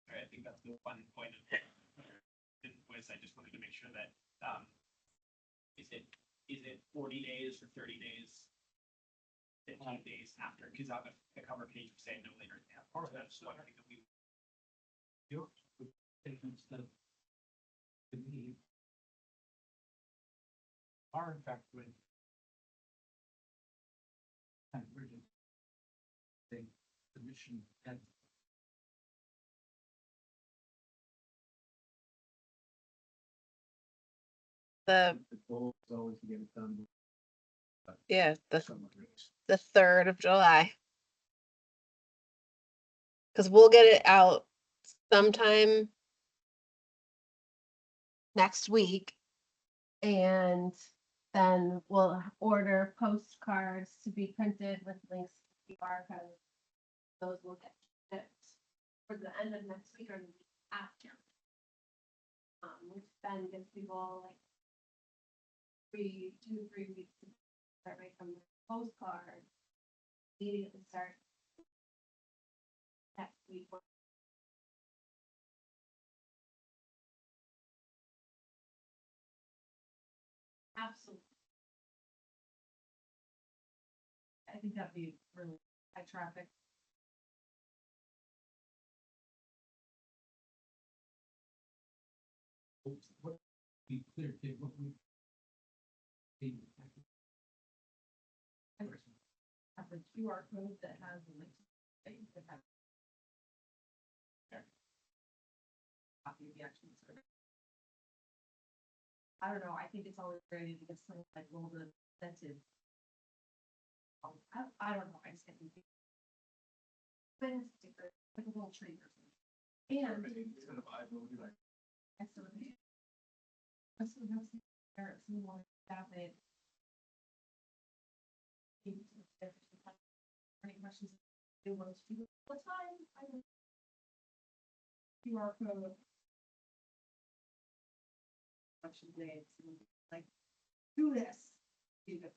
[SPEAKER 11] I think that's the one point of it was, I just wanted to make sure that, is it 40 days or 30 days? 15 days after, because on the cover page we say no later than that. So that's one thing that we.
[SPEAKER 1] Your statements that. To me. Are in fact with. And Bridget. The mission and
[SPEAKER 2] The,
[SPEAKER 8] The goal is always to get it done.
[SPEAKER 2] yeah,
[SPEAKER 8] Summer breaks.
[SPEAKER 2] the 3rd of July. Cause we'll get it out sometime next week. And then we'll order postcards to be printed with links to QR codes. Those will get shipped for the end of next week or the week after. Which then gives people like 2-3 weeks to start making the postcard. Immediately start next week. Absolutely.
[SPEAKER 10] I think that'd be really high traffic.
[SPEAKER 8] What, be clear, Kate, what we.
[SPEAKER 10] Have the QR code that has the link. That you could have. Copy of the action survey. I don't know, I think it's always ready to get something like rolled in, incentive. I don't know, I just think. But it's sticker, like a little tree or something. And.
[SPEAKER 8] Instead of I voted, I.
[SPEAKER 10] That's the thing. That's the next thing, parents who want to have it. Any questions? They want to do it all the time. I don't. QR code. Action days, like, do this. Do this.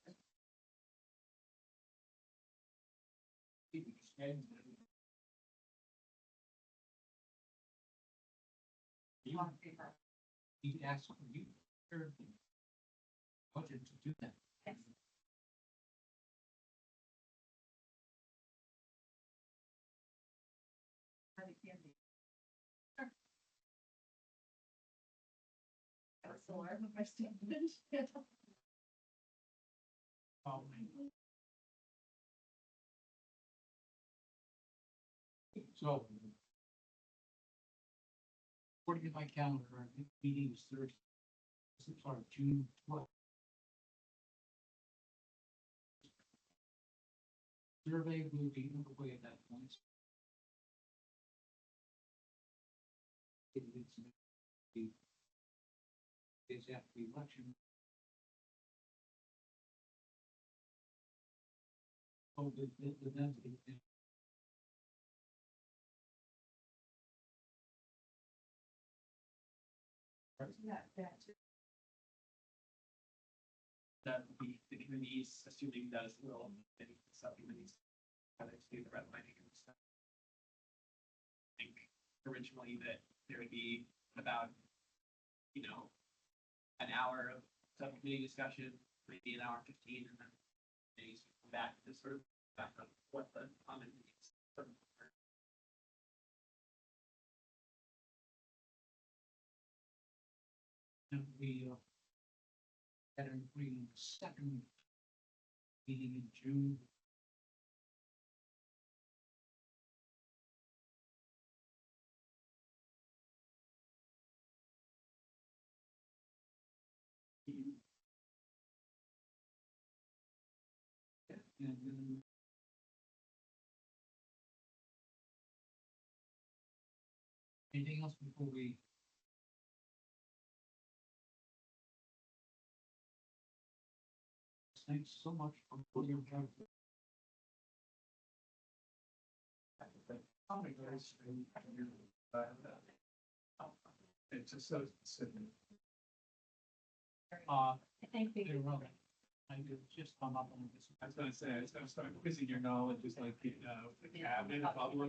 [SPEAKER 8] You
[SPEAKER 10] On paper.
[SPEAKER 8] need to ask for you. Budget to do that.
[SPEAKER 10] Yes. I think can be. Sure. That's the alarm of my student.
[SPEAKER 8] So. According to my calendar, our next meeting is Thursday. Sorry, June 12th. Survey will be underway at that point. It's after the election. Oh, the
[SPEAKER 11] That would be the committees, assuming that is will, and the subcommittees. How to do the redlining and stuff. I think originally that there would be about, an hour of subcommittee discussion, maybe an hour 15, and then committees come back to sort of back up what the common needs.
[SPEAKER 8] And we had an agreement second meeting in June. Yeah, and then anything else before we? Thanks so much for your time. It's just so specific.
[SPEAKER 10] I think
[SPEAKER 8] You're welcome. I could just come up on this. I was gonna say, I was gonna start quizzing your knowledge, just like, the cabinet, butler.